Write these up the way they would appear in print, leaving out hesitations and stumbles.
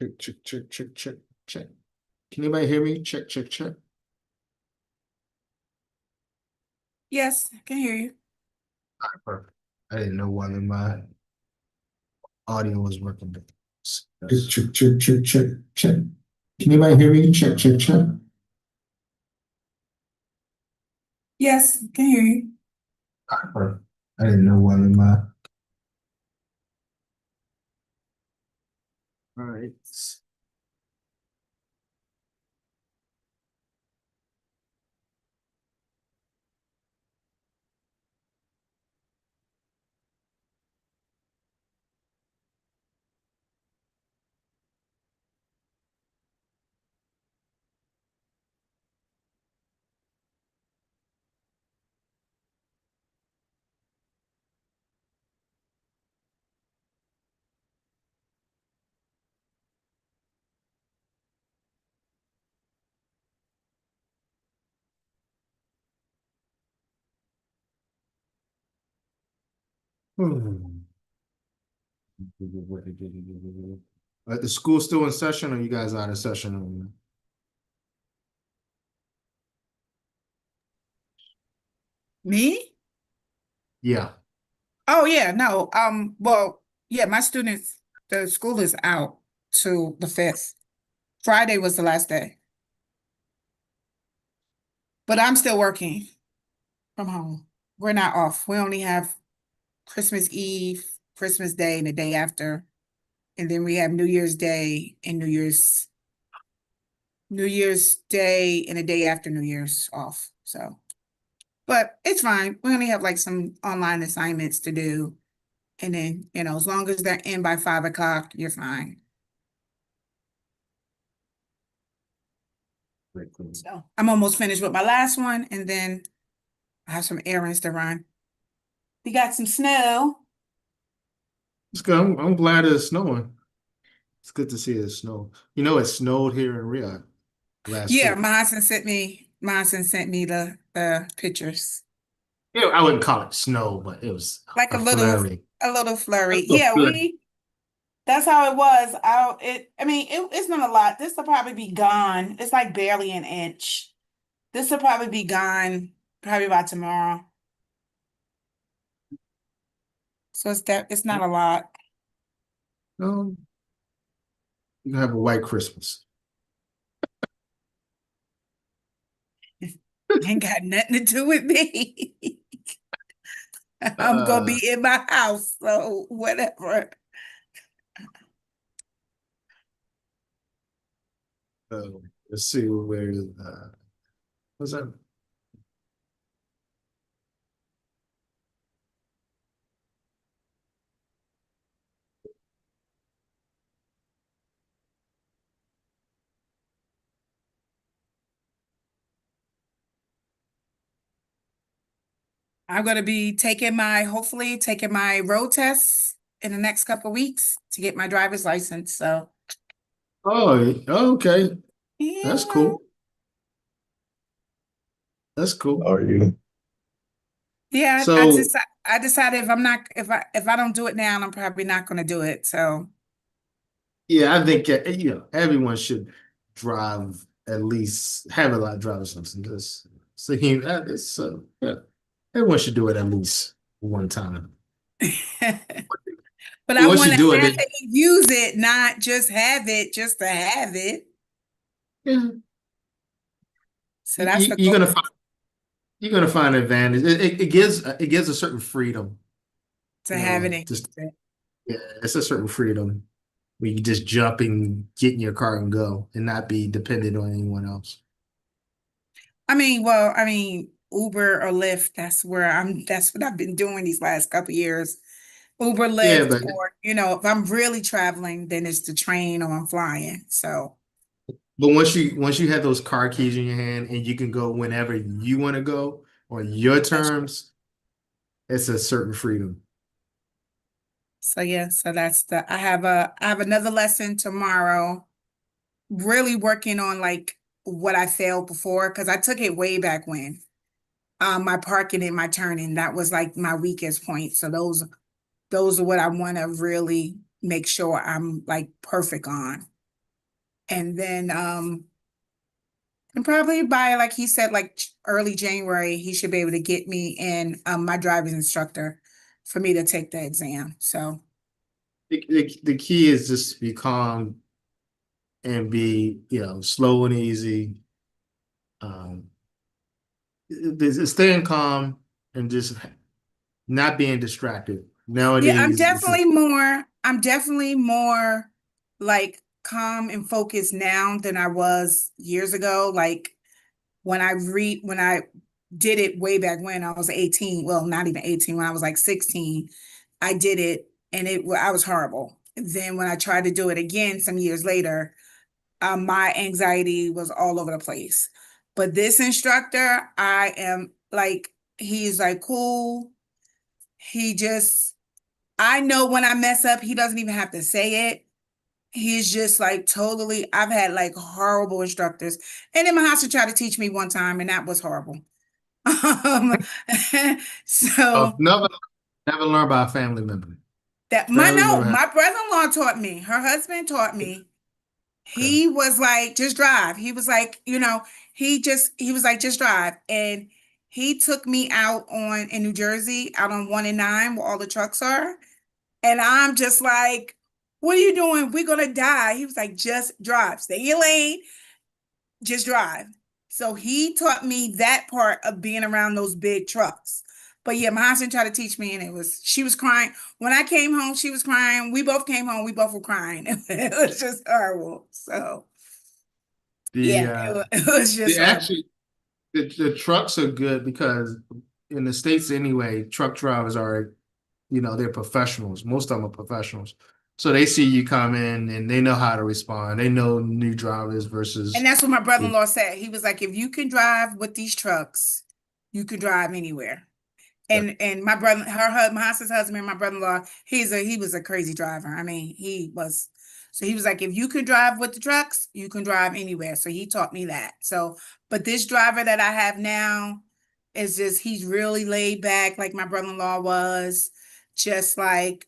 Check, check, check, check, check, check. Can anybody hear me? Check, check, check. Yes, I can hear you. All right, perfect. I didn't know whether my audio was working. Check, check, check, check, check, check. Can anybody hear me? Check, check, check. Yes, I can hear you. All right, perfect. I didn't know whether my. All right. The school still in session, or you guys out of session? Me? Yeah. Oh yeah, no. Well, yeah, my students, the school is out to the 5th. Friday was the last day. But I'm still working from home. We're not off. We only have Christmas Eve, Christmas Day, and the day after. And then we have New Year's Day and New Year's Day and the day after New Year's off. So, but it's fine. We only have like some online assignments to do. And then, as long as they're in by 5 o'clock, you're fine. So I'm almost finished with my last one, and then I have some errands to run. We got some snow. It's good. I'm glad it's snowing. It's good to see it snow. You know, it snowed here in Riyadh last Yeah, week. my husband sent me the pictures. Yeah, I wouldn't call it snow, but it was Like a flurry. a little flurry. A Yeah, flurry. that's how it was. It's not a lot. This will probably be gone. It's like barely an inch. This will probably be gone probably by tomorrow. So it's not a lot. No, you can have a white Christmas. Ain't got nothing to do with me. I'm gonna Uh, be in my house, so whatever. uh, let's see where was that? I'm gonna be hopefully taking my road tests in the next couple of weeks to get my driver's license. So Oh, okay. That's yeah, cool. That's cool. Are you? yeah. So I decided if I don't do it now, I'm probably not gonna do it. So yeah, I think everyone should drive at least have a lot of driver's license. So it's yeah, everyone should do it at least one time. but I Once want you to do have it, it and use it, not just have it just to have it. yeah, So that's the you're goal, you're gonna find an advantage. It gives a certain freedom, to have it and just use it. yeah, it's a certain freedom where you can just jump and get in your car and go and not be dependent on anyone else. Uber or Lyft, that's what I've been doing these last couple of years. Uber, Yeah, Lyft, but or, if I'm really traveling, then it's the train or I'm flying. So, once you have those car keys in your hand and you can go whenever you want to go on your terms, it's a certain freedom. yeah, so I have another lesson tomorrow, really working on like what I failed before, because I took it way back when. My parking and my turning, that was like my weakest point. So those are what I want to really make sure I'm like perfect on. And then and probably by, like he said, like early January, he should be able to get me in my driver's instructor for me to take the exam. So The key is just to be calm and be, slow and easy. Um, staying calm and just not being distracted. yeah, Nowadays, I'm definitely more like calm and focused now than I was years ago. Like when I did it way back when I was 18, well, not even 18, when I was like 16, I did it and I was horrible. Then when I tried to do it again some years later, my anxiety was all over the place. But this instructor, I am like, he's like cool. He just, I know when I mess up, he doesn't even have to say it. He's just like totally, I've had like horrible instructors. And then my husband tried to teach me one time, and that was horrible. Um, so never learn by a family member. that my Family no, member has my brother-in-law taught me. Her husband taught me. okay. He was like, just drive. He was like, he was like, just drive. And he took me out on in New Jersey, out on 1 and 9, where all the trucks are. And I'm just like, what are you doing? We're gonna die. He was like, just drive. Stay in your lane, just drive. So he taught me that part of being around those big trucks. But yeah, my husband tried to teach me, and she was crying. When I came home, she was crying. We both came home, we both were crying. It was just horrible. So The yeah, it was the just horrible. actually the trucks are good because in the States anyway, truck drivers are, they're professionals. Most of them are professionals. So they see you come in and they know how to respond. They know new drivers And versus that's what my the brother-in-law said. He was like, if you can drive with these trucks, you can drive anywhere. And my brother, my husband's husband, my brother-in-law, he was a crazy driver. I mean, he was. So he was like, if you can drive with the trucks, you can drive anywhere. So he taught me that. So, but this driver that I have now is just, he's really laid back, like my brother-in-law was, just like,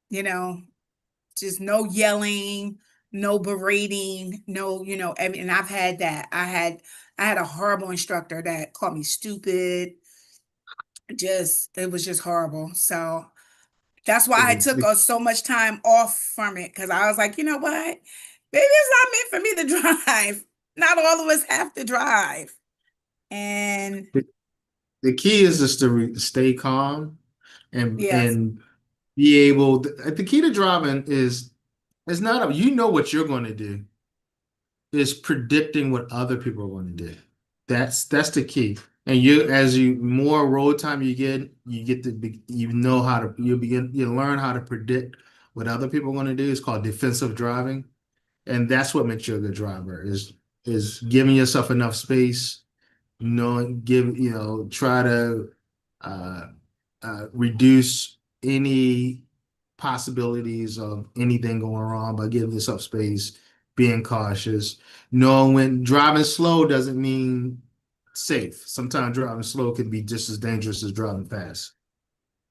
you know, just no yelling, no berating, no, and I've had that. I had a horrible instructor that called me stupid. Just it was just horrible. So that's why I took the, so much time off from it, because I was like, you know what? Maybe it's not meant for me to drive. Not all of us have to drive. And the, the key is just to stay calm and yes. be able. The key to driving is not you know what you're going to do. Is predicting what other people are going to do. That's the key. And as you more road time you get to be, you know how to you learn how to predict what other people are going to do. It's called defensive driving, and that's what makes you a good driver is giving yourself enough space, try to uh, reduce any possibilities of anything going wrong by giving yourself space, being cautious. Knowing when driving slow doesn't mean safe. Sometimes driving slow can be just as dangerous as driving fast.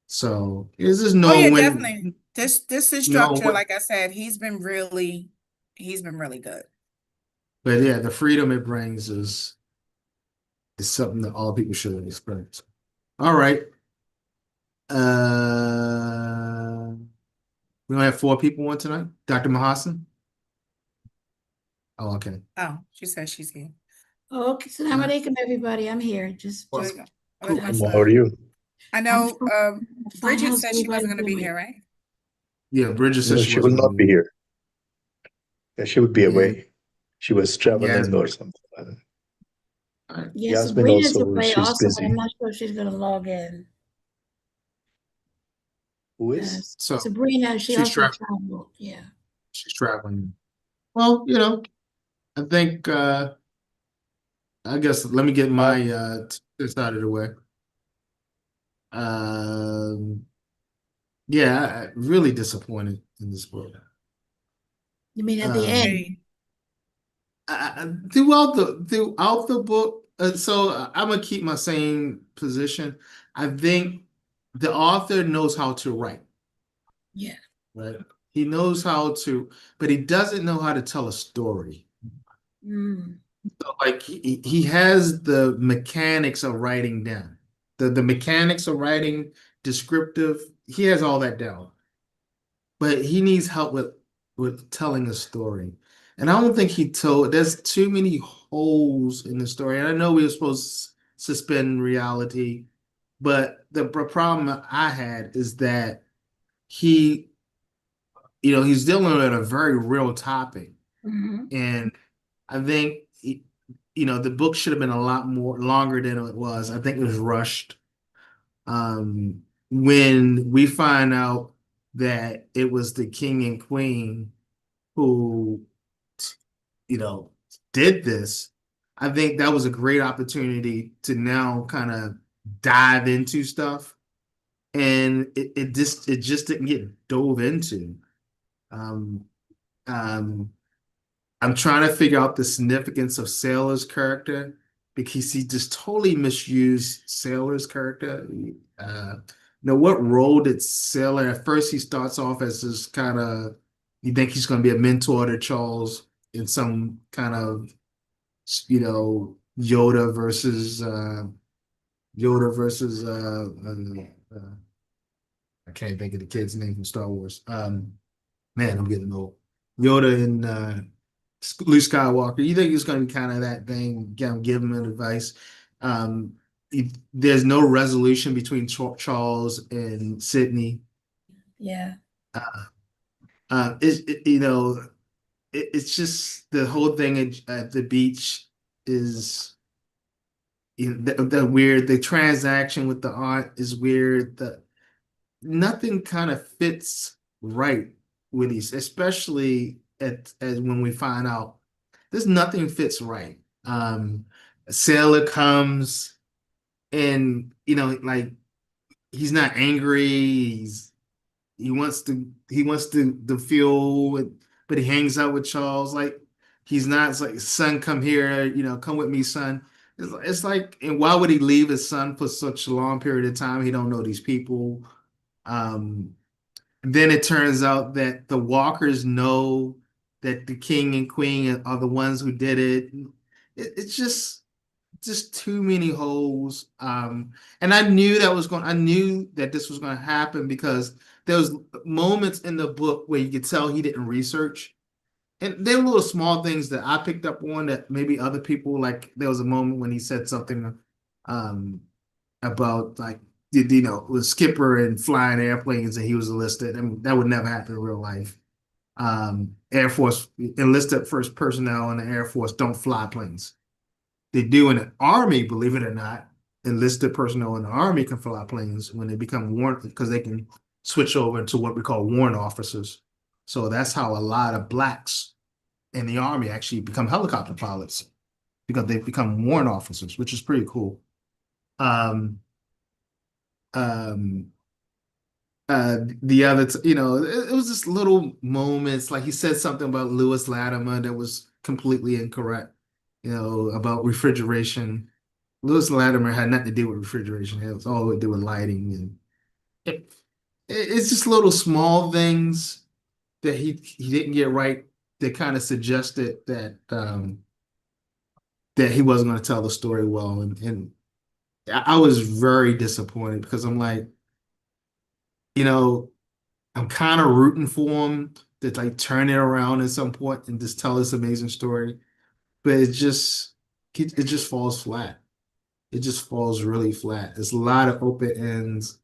So it's just Oh know yeah, when, definitely. This know instructor, what, like I said, he's been really good. but yeah, the freedom it brings is something that all people should experience. All right. We only have four people on tonight. Dr. Mahasan. Oh, okay. Oh, she says she's here. Okay, All salam right. alaikum, everybody. I'm here. Well, Joy, cool. alaikum How are salam. you? I I'm know fine. Bridget How's said she everybody wasn't going to be doing? here, right? Yeah, Bridget said No, she she will wasn't not going be to here. Yeah, she would be be. Yeah, away. She was yeah. traveling or something. All right. Yeah, Yasmin Sabrina's also, away she's also, but I'm busy. not sure if she's gonna log in. Who is? So Sabrina, she she's also traveling. traveled. Yeah. She's traveling. Well, I think I guess let me get Uh, my this out of the way. Um, yeah, really disappointed in this book. You mean at the Um, end? throughout the book, I'm gonna keep my same position. I think the author knows how to write, Yeah. right? He knows how to, but he doesn't know how to tell a story. Mm, So, like he has the mechanics of writing down. The mechanics of writing descriptive, he has all that down. But he needs help with telling a story. And I don't think he told, there's too many holes in the story. And I know we were supposed to suspend reality, but the problem I had is that he, he's dealing with a very real topic. mhm. And I think, the book should have been a lot more longer than it was. I think it was rushed. When we find out that it was the king and queen who, you know, did this, I think that was a great opportunity to now kind of dive into stuff. And it just didn't get dove into. Um, um, I'm trying to figure out the significance of Sailor's character because he just totally misused Sailor's character. What role did Sailor? At first, he starts off as this kind of, you think he's going to be a mentor to Charles in some kind of, Yoda versus Yoda versus I can't think of the kid's name from Star Wars. Man, I'm getting old. Yoda and Luke Skywalker. You think it's going to be kind of that thing? Give him advice. Um, there's no resolution between Charles and Sydney. Yeah. Uh, it's just the whole thing at the beach is the weird. The transaction with the aunt is weird. The nothing kind of fits right with these, especially as when we find out there's nothing fits right. Sailor comes and like he's not angry. He wants to feel, but he hangs out with Charles. Like he's not. It's like son, come here. Come with me, son. It's like, and why would he leave his son for such a long period of time? He don't know these people. Um, then it turns out that the walkers know that the king and queen are the ones who did it. It's just too many holes. And I knew that this was going to happen because there was moments in the book where you could tell he didn't research. And there were little small things that I picked up on that maybe other people, like there was a moment when he said something um, about like was skipper and flying airplanes and he was enlisted. I mean, that would never happen in real life. Air Force enlisted first personnel in the Air Force don't fly planes. They do in the Army, believe it or not. Enlisted personnel in the Army can fly planes when they become warrant because they can switch over to what we call warrant officers. So that's how a lot of blacks in the Army actually become helicopter pilots because they've become warrant officers, which is pretty cool. Um, um, the other, it was just little moments. Like he said something about Lewis Latimer that was completely incorrect, about refrigeration. Lewis Latimer had nothing to do with refrigeration. It was all to do with lighting, and it, it's just little small things that he didn't get right that kind of suggested that he wasn't going to tell the story well, and I was very disappointed because I'm like, you know. I'm kind of rooting for him to like turn it around at some point and just tell this amazing story. But it just falls flat. It just falls really flat. There's a lot of open ends.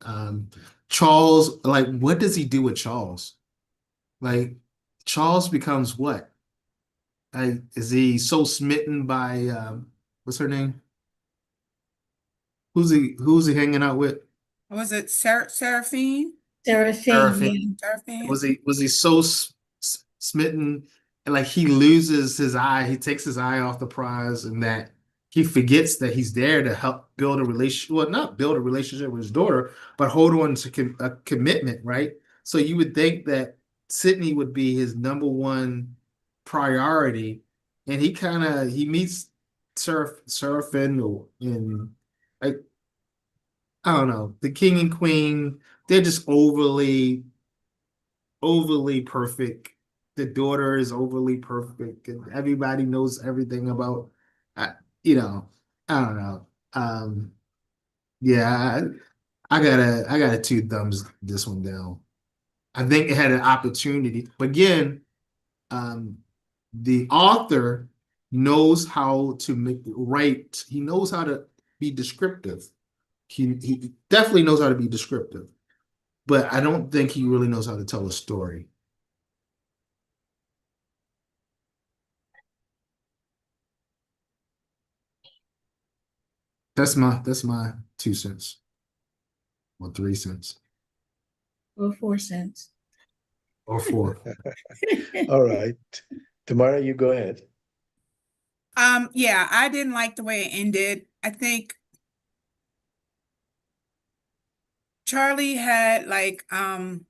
Charles, like, what does he do with Charles? Like, Charles becomes what? Like, is he so smitten by what's her name? Who's he hanging out with? Was it Seraphine? Seraphine, Seraphine. yeah. Seraphine? Was he so smitten and like he loses his eye, he takes his eye off the prize, and that he forgets that he's there to help build a relationship, well, not build a relationship with his daughter, but hold on to a commitment, right? So you would think that Sydney would be his number one priority, and he meets Seraphine in like I don't know, the king and queen, they're just overly overly perfect. The daughter is overly perfect, and everybody knows everything about, uh, you know, I don't know. Yeah, I got a two thumbs this one down. I think it had an opportunity, but again, um, the author knows how to make it right. He knows how to be descriptive. He definitely knows how to be descriptive, but I don't think he really knows how to tell a story. That's my 2 cents or 3 cents Or 4 cents. or four. All right. Tamara, you go ahead. Yeah, I didn't like the way it ended. I think Charlie had like kind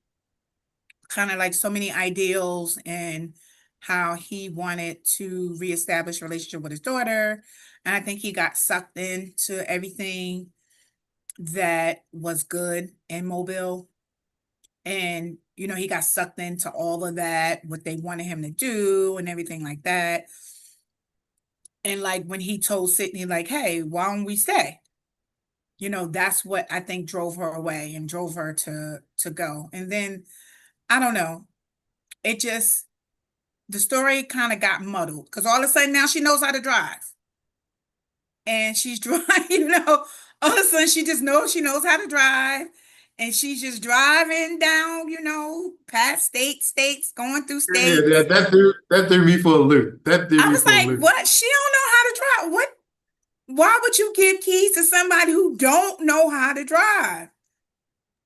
of like so many ideals and how he wanted to reestablish a relationship with his daughter. And I think he got sucked into everything that was good in Mobile. And, he got sucked into all of that, what they wanted him to do and everything like that. And like when he told Sydney, like, hey, why don't we stay? That's what I think drove her away and drove her to go. And then I don't know. It just the story kind of got muddled because all of a sudden now she knows how to drive. And she's driving, all of a sudden she just knows she knows how to drive. And she's just driving down, past states, going through Yeah, states. that threw me for a loop. That threw I me was for a like, loop. what? She don't know how to drive. What? Why would you give keys to somebody who don't know how to drive?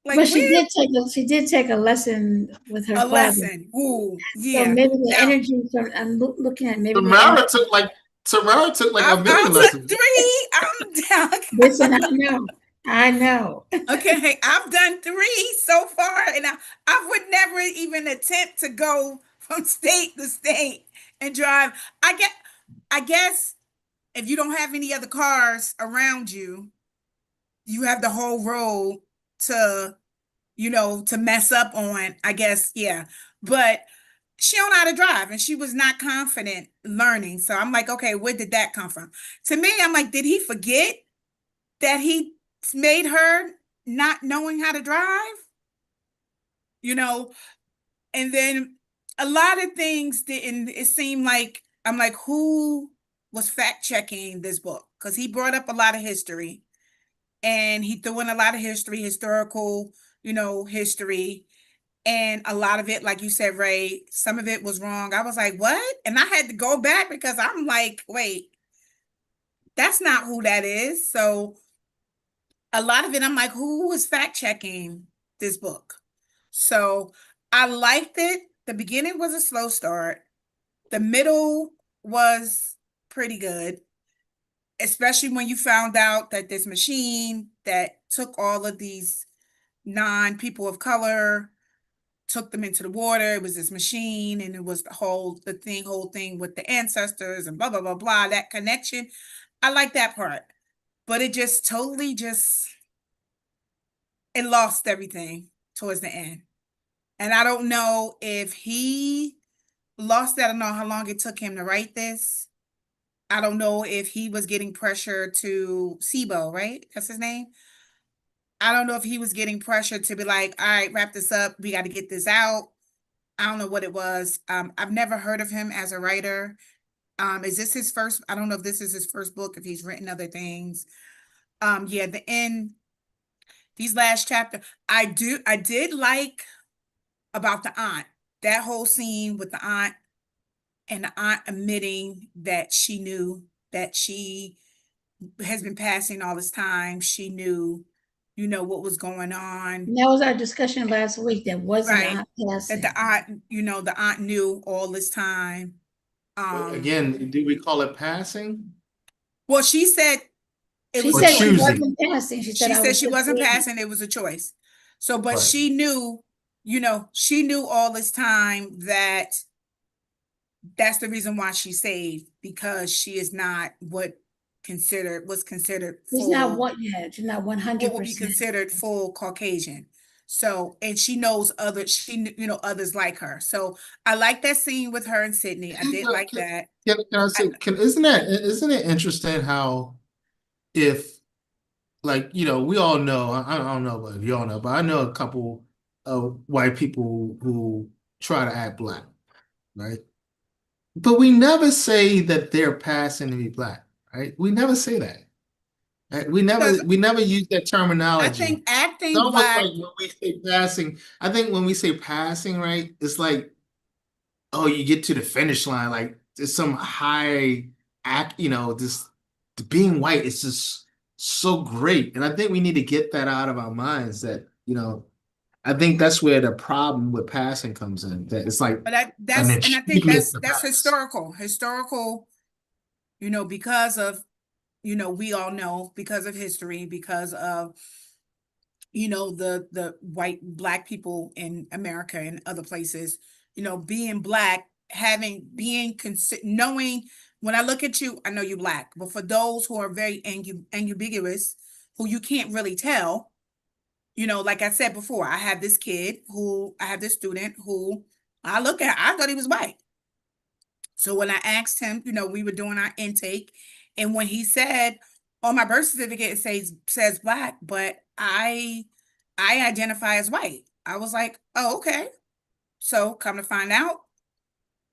Like, But where? she did take a lesson with her A father. lesson. Ooh, So yeah. maybe the Now, energy from looking at maybe the Tamara energy. took like Tamara took like a I million took lessons. 3. I'm down. Listen, I know. Okay, I've done 3 so far, and I would never even attempt to go from state to state and drive. I guess if you don't have any other cars around you, you have the whole road to, to mess up on, I guess, yeah. But she don't know how to drive and she was not confident learning. So I'm like, okay, where did that come from? To me, I'm like, did he forget that he made her not knowing how to drive? You know, and then a lot of things didn't, it seemed like, I'm like, who was fact checking this book? Because he brought up a lot of history and he threw in a lot of history, historical, history. And a lot of it, like you said, Ray, some of it was wrong. I was like, what? And I had to go back because I'm like, wait, that's not who that is. So a lot of it, I'm like, who is fact checking this book? So I liked it. The beginning was a slow start. The middle was pretty good, especially when you found out that this machine that took all of these non-people of color, took them into the water. It was this machine, and it was whole thing with the ancestors and blah blah blah blah. That connection, I like that part, but it just totally it lost everything towards the end. And I don't know if he lost that. I don't know how long it took him to write this. I don't know if he was getting pressure to Cebo, right? That's his name. I don't know if he was getting pressure to be like, all right, wrap this up. We got to get this out. I don't know what it was. I've never heard of him as a writer. Is this his first? I don't know if this is his first book, if he's written other things. Yeah, the end, these last chapter, I did like about the aunt, that whole scene with the aunt and the aunt admitting that she knew that she has been passing all this time. She knew, what was going on. And that was our discussion last week. That wasn't Right. aunt That passing. the aunt, the aunt knew all this time. Again, do we call it passing Well, she said it She was a or said she choice. choosing? wasn't passing. She said She I said was she just wasn't waiting. passing, it was a choice. So, but Right. she knew, she knew all this time that that's the reason why she saved, because she is not was considered She's not full, one. Yeah, she's not what would be 100%. considered full Caucasian. So, and she knows others like her. So I like that scene with her and Sydney. I did like that. Can I say, isn't it interesting how if like, we all know, I don't know if you all know, but I know a couple of white people who try to act black, right? But we never say that they're passing to be black, right? We never say that. Right? We Because never use that I terminology. think It's acting almost black, like when we say passing, I think when we say passing, right, it's like, oh, you get to the finish line, like there's some high act, this being white is just so great. And I think we need to get that out of our minds that, I think that's where the problem with passing comes in. That it's like but an and I think achievement to that's pass. historical, because of, we all know, because of history, because of, the white black people in America and other places, being black, knowing, when I look at you, I know you black, but for those who are very ambiguous, who you can't really tell, like I said before, I have this student who I thought he was white. So when I asked him, we were doing our intake, and when he said, on my birth certificate it says black, but I identify as white. I was like, oh, okay. So come to find out,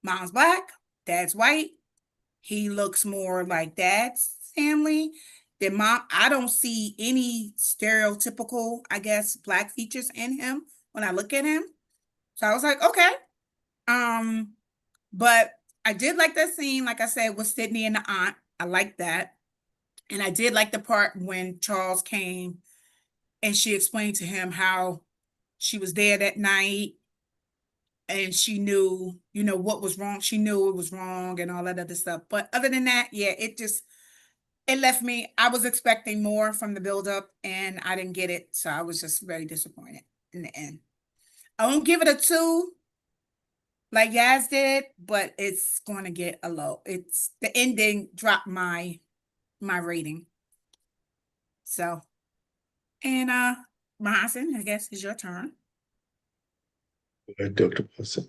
mom's black, dad's white. He looks more like dad's family than mom. I don't see any stereotypical, I guess, black features in him when I look at him. So I was like, okay. Um, but I did like that scene, like I said, with Sydney and the aunt. I like that. And I did like the part when Charles came and she explained to him how she was there that night and she knew, what was wrong. She knew it was wrong and all that other stuff. But other than that, yeah, it left me. I was expecting more from the buildup and I didn't get it. So I was just very disappointed in the end. I won't give it a 2 like Yaz did, but it's going to get a low. It's the ending dropped my rating. So, and Mahasen, I guess is your turn. Dr. Paulson.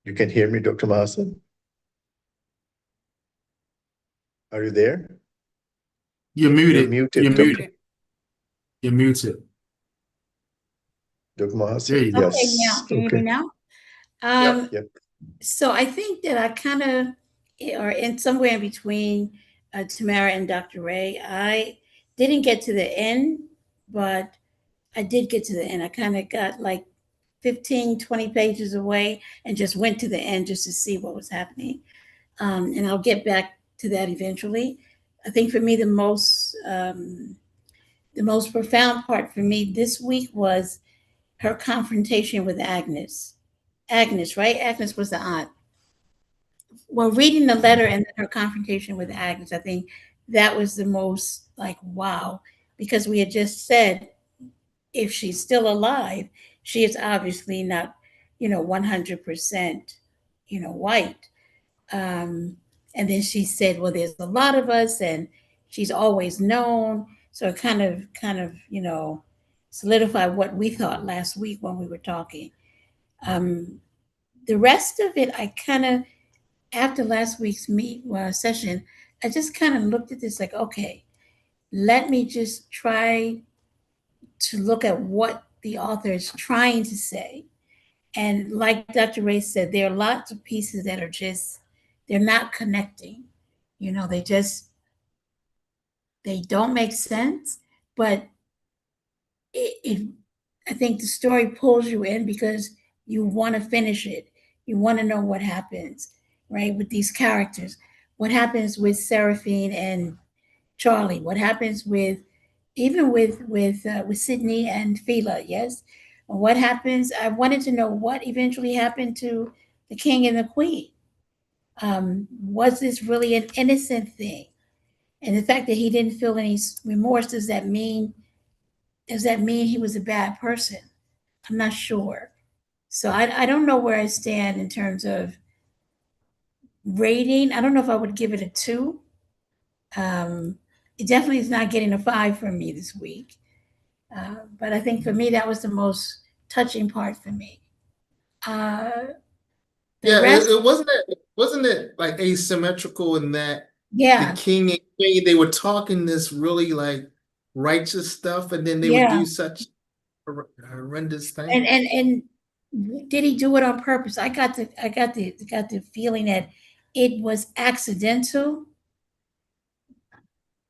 You can hear me, Dr. Mahasan? Are you there? You're You're muted. muted, You're Dr. muted. You're muted. Dr. There Mahasan? you go. Okay, now, Yes. can you hear me Okay. now? Yep. So I think that I kind of are in somewhere in between Tamara and Dr. Ray. I didn't get to the end, but I did get to the end. I kind of got like 15, 20 pages away and just went to the end just to see what was happening. And I'll get back to that eventually. I think for me, the most profound part for me this week was her confrontation with Agnes. Agnes, right? Agnes was the aunt. Well, reading the letter and her confrontation with Agnes, I think that was the most like wow, because we had just said if she's still alive, she is obviously not, 100%, white. Um, and then she said, well, there's a lot of us, and she's always known. So it kind of, solidified what we thought last week when we were talking. Um, the rest of it, I kind of after last week's session, I just kind of looked at this like, okay, let me just try to look at what the author is trying to say. And like Dr. Ray said, there are lots of pieces that are just, they're not connecting. They don't make sense, but it I think the story pulls you in because you want to finish it. You want to know what happens, right, with these characters. What happens with Seraphine and Charlie? What happens with even with Sydney and Phila? Yes. What happens? I wanted to know what eventually happened to the king and the queen. Was this really an innocent thing? And the fact that he didn't feel any remorse, does that mean he was a bad person? I'm not sure. So I don't know where I stand in terms of rating. I don't know if I would give it a 2. It definitely is not getting a 5 from me this week. But I think for me, that was the most touching part for me. Uh, the Yeah, rest, wasn't it like asymmetrical in that the yeah, king and queen they were talking this really like righteous stuff, and then they would yeah. do such horrendous thing. And did he do it on purpose? I got the feeling that it was accidental,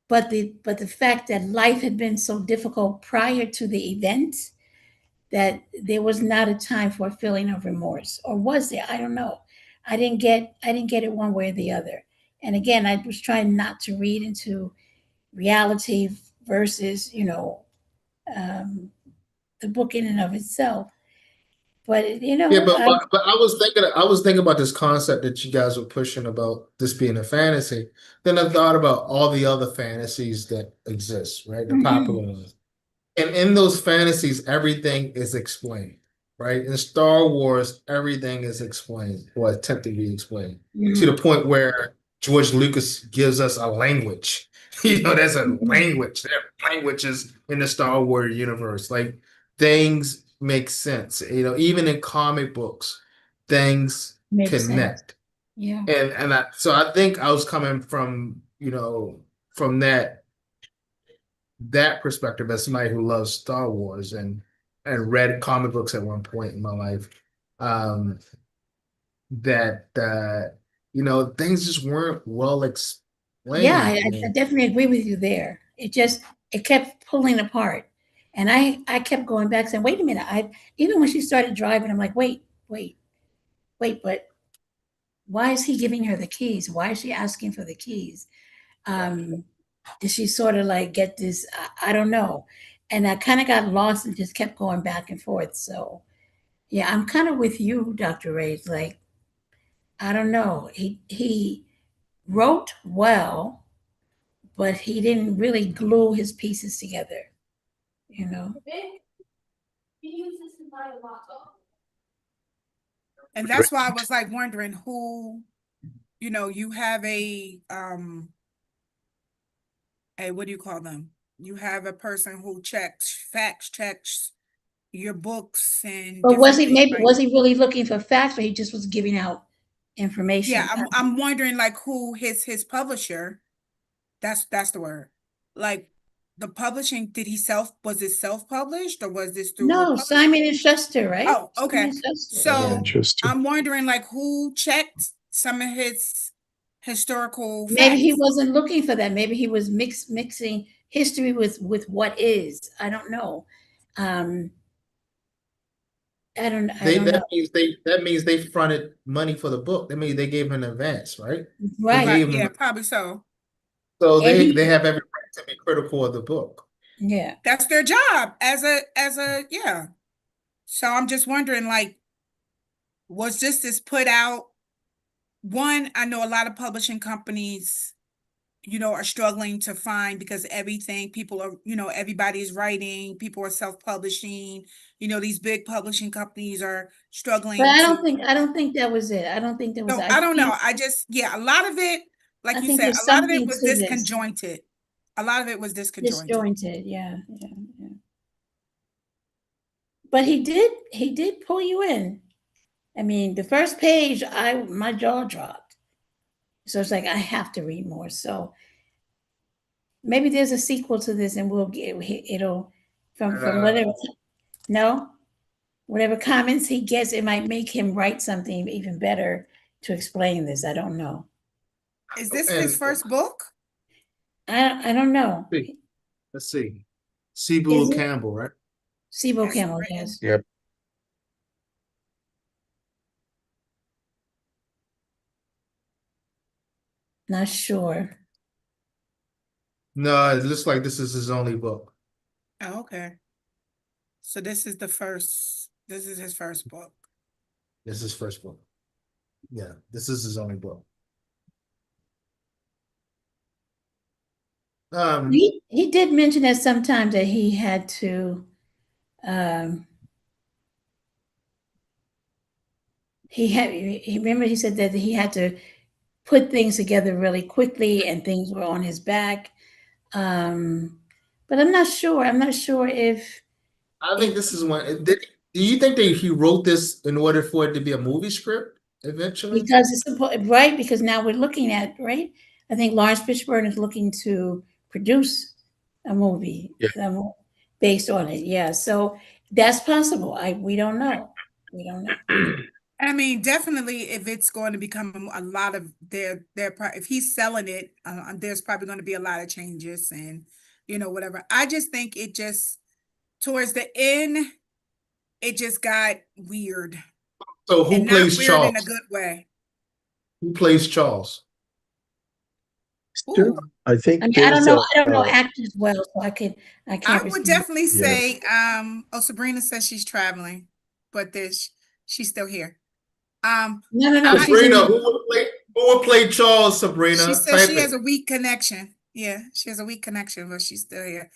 but the fact that life had been so difficult prior to the event that there was not a time for a feeling of remorse, or was there? I don't know. I didn't get it one way or the other. And again, I was trying not to read into reality versus um, the book in and of itself. But Yeah, but I was thinking about this concept that you guys were pushing about this being a fantasy. Then I thought about all the other fantasies that exist, right? The popular Mhm, ones. And in those fantasies, everything is explained, right? In Star Wars, everything is explained or attempted to be explained to the mhm, point where George Lucas gives us a language. There's a mhm. language. There are languages in the Star Wars universe. Like things make sense. Even in comic books, things Makes sense. connect. Yeah. So I think I was coming from, from that perspective as somebody who loves Star Wars and read comic books at one point in my life, that things just weren't well Yeah, explained. I I mean, definitely agree with you there. It kept pulling apart. And I kept going back saying, wait a minute. Even when she started driving, I'm like, wait, but why is he giving her the keys? Why is she asking for the keys? Um, did she sort of like get this? I don't know. And I kind of got lost and just kept going back and forth. So yeah, I'm kind of with you, Dr. Ray's. Like, I don't know. He wrote well, but he didn't really glue his pieces together, you know. And that's why I was like wondering who, you have a what do you call them? You have a person who fact checks your books and But was different he things maybe like, was he really looking for facts, or he just was giving out yeah, information? I'm wondering like who his publisher, that's the word. Like the publishing, was it self-published or was this through a No, publisher? Simon and Schuster, right? Oh, Simon okay. and Schuster. Yeah, Yeah. So interesting. I'm wondering like who checked some of his historical Maybe he facts. wasn't looking for that. Maybe he was mixing history with what is. I don't know. Um, I they don't know. that means they fronted money for the book. That means they gave him an advance, right? They Right. Right, gave him, yeah, probably so. so And they he have every right to be critical of the book. yeah. That's their job as a yeah. So I'm just wondering like, was this put out? One, I know a lot of publishing companies, are struggling to find because everything people are, everybody's writing, people are self-publishing, these big publishing companies are But struggling I to, don't think I don't think that was it. I don't think that was it. no, I don't know. I just, yeah, a lot of it, I like you think said, there's a lot of it something was to this. disconjointed. A lot of it was disconjointed. Disjointed. Yeah, yeah, yeah. But he did pull you in. I mean, the first page, my jaw dropped. So it's like I have to read more. So maybe there's a sequel to this, and we'll get it'll from Uh, whatever no whatever comments he gets, it might make him write something even better to explain this. I don't know. Is this his and first book? I don't know. let's see, Is Cebo it Campbell, right? Cebo That's Camel? written. Yes. Yep. Not sure. No, it looks like this is his only book. Oh, okay. So this is his first book. This is his first book. Yeah, this is his only book. Um, He did mention at some time that he had to um he remember he said that he had to put things together really quickly and things were on his back. But I'm not sure. I'm not sure if I think this is one. Do you think that he wrote this in order for it to be a movie script eventually? because right, because now we're looking at, right? I think Lawrence Fishburne is looking to produce a movie Yeah. based on it. Yeah, so that's possible. We don't know. We don't know. I mean, definitely, if it's going to become a lot of if he's selling it, there's probably going to be a lot of changes and whatever. I just think it just towards the end, it just got weird So who and not plays weird in a Charles? good way. Who plays Charles? Ooh, I think I mean, there's I don't know actors well, so I can't I would respond. definitely Yeah. say, Sabrina says she's traveling, but she's still here. No, she's Sabrina, in. who would play Charles, Sabrina? She says Type she it. has a weak connection. Yeah, she has a weak connection, but she's still here.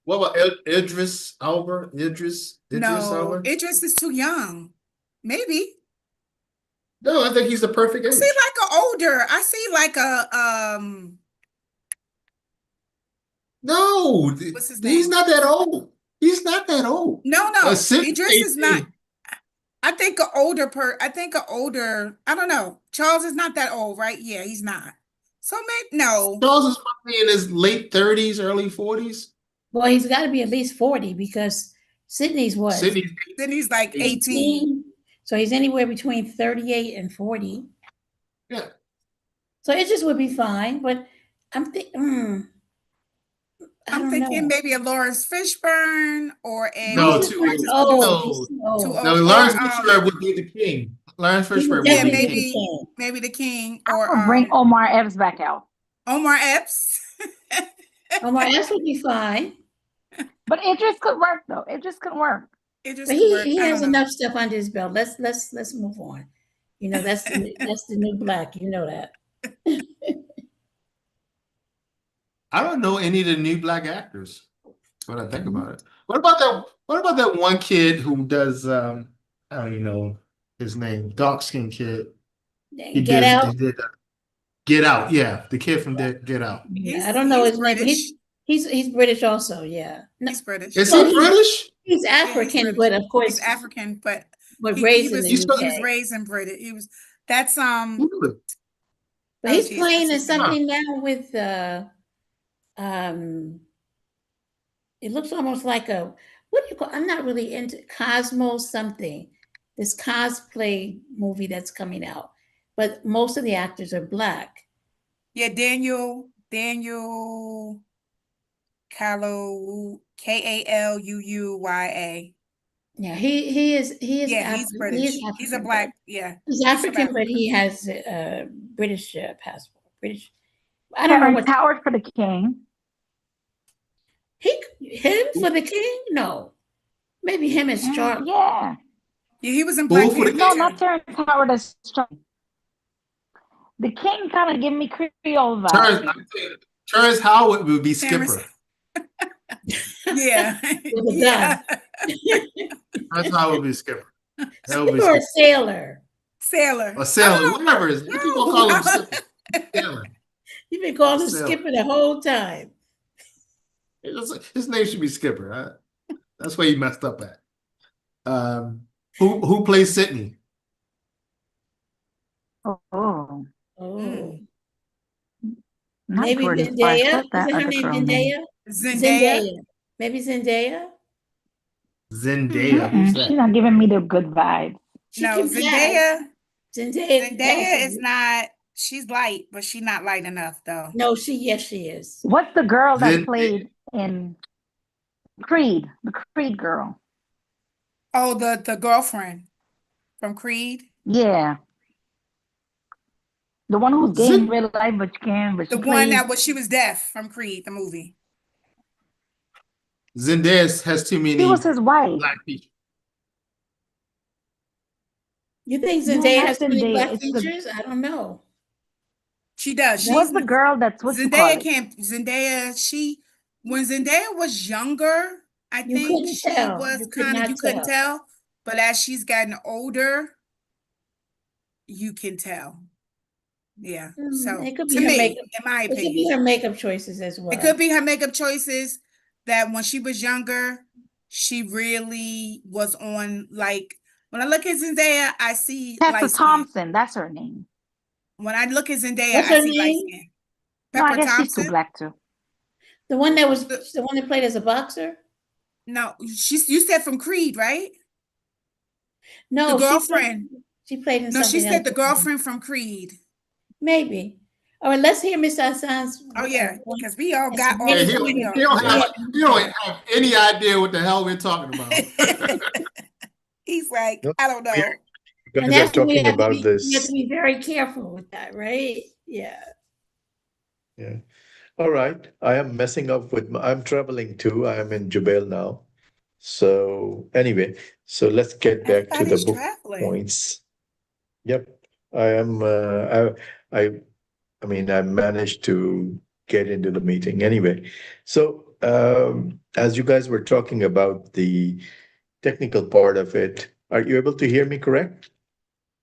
What about Idris Elba? Idris No, Elba? Idris is too young. Maybe. No, I think he's the perfect I see age. like a older. I see like a No, what's his he's name? not that old. He's not that old. No, Sidney Idris is not. 18. I think an older. I don't know. Charles is not that old, right? Yeah, he's not. So maybe no. Charles is probably in his late 30s, early 40s. Well, he's got to be at least 40 because Sydney's what? Sidney's Then he's like 18. 18. So he's anywhere between 38 and 40. Yeah. So it just would be fine, but I'm thinking, I'm thinking maybe a Lawrence Fishburne or a No, he's too too old. old. No. He's too too old. No, old. Lawrence Or, Fishburne would be the king. Lawrence He would Fishburne would yeah, be definitely the be king. the king. maybe the king I'm or gonna bring Omar Epps back out. Omar Epps. Omar S would be fine, But it just could work though. It just could work. It just but could work. he I has don't know. enough stuff under his belt. Let's move on. You know that's the new black. You know that. I don't know any of the new black actors when I think about it. What about that one kid who does I don't even know his name, dark skinned kid. Get Out. He did Get Out, yeah. The kid from Get Out. Yeah, I don't know he's his name, but British. he's British also. Yeah, no, He's British. Is No, he British? he's Yeah, he's African, British. but of course, He's African, but but he raised in was the He's UK. he was raised in British. That's Really? But he's geez, playing in what's his name? something now with it looks almost like what do you call, I'm not really into Cosmo something, this cosplay movie that's coming out, but most of the actors are black. Yeah, Daniel Kaluuya. Yeah, he is Yeah, he's British. he is He's a African, black. Yeah, he's from African, but Africa. he has a British passport. British. I don't know Terrence what Howard for the king. him for the king. No, maybe him as Charlie. Yeah. Yeah, he was in Who Black for the Panther. No, king? not Terrence Howard as Charlie. The king kind of give me Creole vibes. Terrence Howard would be Terrence- Skipper. Yeah, With a yeah. Terrence Howard would be Skipper. That would be Skipper or Skipper. sailor. Sailor. Or Sailor, Oh, whatever it is. What people call him Skipper? Sailor. You've been calling him Sailor. Skipper the whole time. His name should be Skipper. That's where he messed up at. Who plays Sydney? Oh, Oh, not maybe Jordan Sparks. Zendaya. What's that Is it her other name girl name? Zendaya? Zendaya. Maybe Zendaya. Zendaya. Who's She's that? not giving me the good vibes. She No, can pass. Zendaya passes. is not. She's light, but she's not light enough though. No, yes, she is. What's the girl that Zendaya. played in Creed? The Creed girl. Oh, the girlfriend from Creed. Yeah. The one who's gay in real life, but The she one plays. she was deaf from Creed, the movie. Zendaya has too She many was his wife. black features. You think No, Zendaya not has too many Zendaya. black It's the- features? I don't know. She does. What's the girl that's what you call it? When Zendaya was younger, I You think couldn't she tell. was You could kind of, not you couldn't tell. tell, but as she's gotten older, you can tell. Yeah. So It could to be her me, makeup. in my It could be opinion, her makeup choices as well. it could be her makeup choices that when she was younger, she really was on like when I look at Zendaya, I see Tessa light skin. Thompson, that's her name. When I look at Zendaya, What's I her see light name? skin. No, I Pepper guess she's too Thompson. black too. The one that was The- the one that played as a boxer? No, she's you said from Creed, right? The No, girlfriend. she played in No, she something else. said the girlfriend from Creed. Maybe. All right, let's hear Mr. Hassan's Oh yeah, point. because we all It's got off. Hey, really he point don't, We of he all, don't view. have he don't have any idea what the hell we're talking about. He's like, No, I don't we know. You And guys are that's when talking about we have to this. be very careful with that, right? Yeah. Yeah. All right. I am messing up with I'm traveling too. I am in Jubail now. So anyway, so let's get back to the Everybody's book traveling. points. Yep. I am I I mean I managed to get into the meeting anyway. So as you guys were talking about the technical part of it, are you able to hear me correct?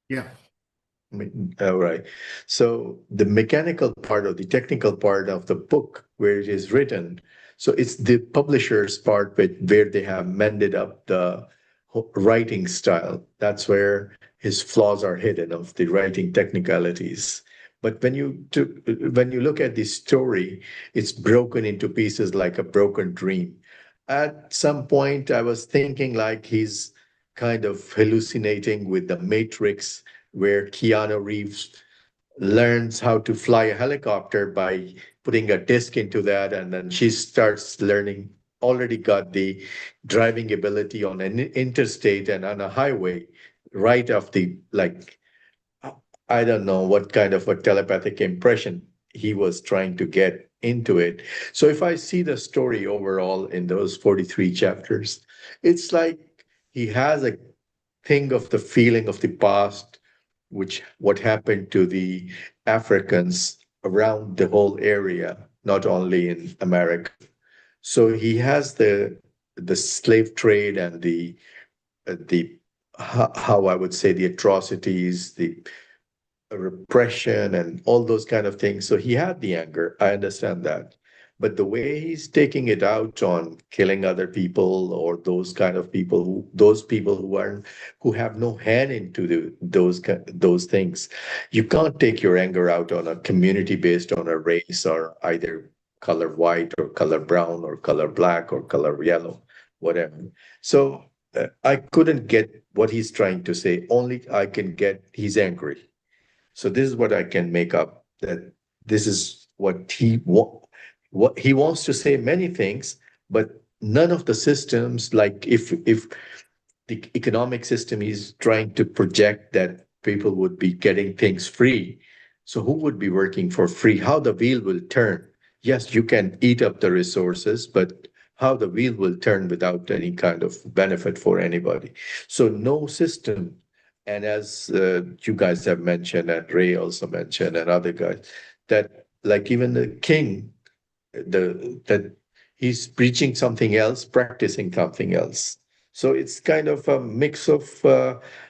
Yeah. All right. So the mechanical part or the technical part of the book where it is written, so it's the publisher's part where they have mended up the writing style. That's where his flaws are hidden of the writing technicalities. But when you look at the story, it's broken into pieces like a broken dream. At some point, I was thinking like he's kind of hallucinating with the Matrix where Keanu Reeves learns how to fly a helicopter by putting a disc into that, and then she starts learning, already got the driving ability on an interstate and on a highway, right off the like, I don't know what kind of a telepathic impression he was trying to get into it. So if I see the story overall in those 43 chapters, it's like he has a thing of the feeling of the past, which what happened to the Africans around the whole area, not only in America. So he has the slave trade and the how I would say the atrocities, the repression and all those kind of things. So he had the anger. I understand that. But the way he's taking it out on killing other people or those kind of people, those people who have no hand into those things, you can't take your anger out on a community based on a race or either color white or color brown or color black or color yellow, whatever. So I couldn't get what he's trying to say. Only I can get he's angry. So this is what I can make up, that this is what he wants to say many things, but none of the systems, like if the economic system is trying to project that people would be getting things free. So who would be working for free? How the wheel will turn? Yes, you can eat up the resources, but how the wheel will turn without any kind of benefit for anybody. So no system. And as you guys have mentioned, and Ray also mentioned, and other guys, that like even the king, that he's preaching something else, practicing something else. So it's kind of a mix of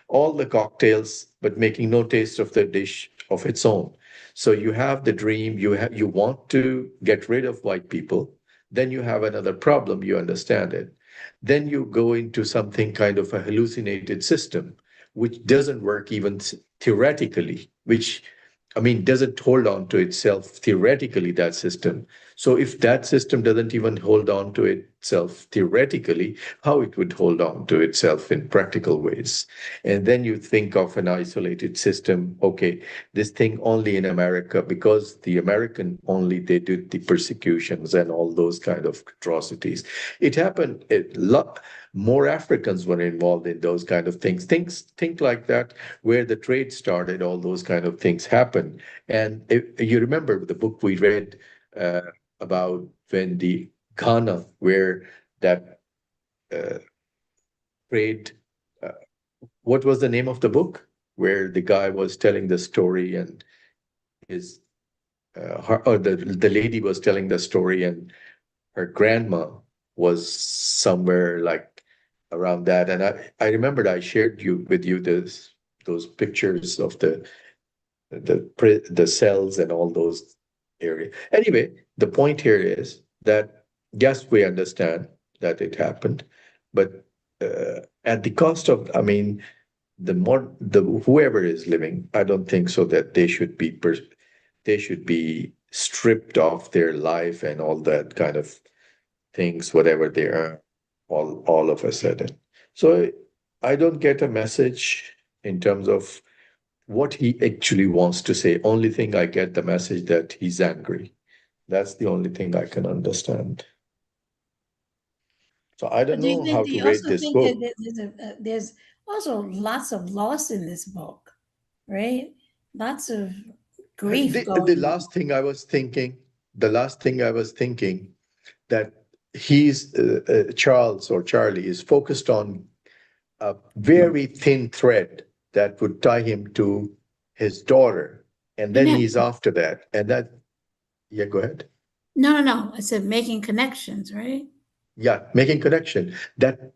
all the cocktails, but making no taste of the dish of its own. So you have the dream, you want to get rid of white people, then you have another problem, you understand it. Then you go into something kind of a hallucinated system, which doesn't work even theoretically, which I mean, doesn't hold on to itself theoretically, that system. So if that system doesn't even hold on to itself theoretically, how it would hold on to itself in practical ways? And then you think of an isolated system. Okay, this thing only in America, because the American only they did the persecutions and all those kind of atrocities. It happened a lot. More Africans were involved in those kind of things. Think like that, where the trade started, all those kind of things happened. And if you remember the book we read uh, about when the Ghana, where that uh, trade, uh, what was the name of the book? Where the guy was telling the story and his, or the lady was telling the story and her grandma was somewhere like around that. And I remembered I shared with you those pictures of the the cells and all those areas. Anyway, the point here is that yes, we understand that it happened, but at the cost of, I mean, the whoever is living, I don't think so that they should be stripped of their life and all that kind of things, whatever they are, all of a sudden. So I don't get a message in terms of what he actually wants to say. Only thing I get the message that he's angry. That's the only thing I can understand. So I don't But do you know how think, do to you rate also this think that book. there's also lots of loss in this book, right? Lots of grief The going on. last thing I was thinking, the last thing I was thinking that he's Charles or Charlie is focused on a very thin thread that would tie him to his daughter, and then No, he's after that, and that yeah, go ahead. no. I said making connections, right? Yeah, making connection. That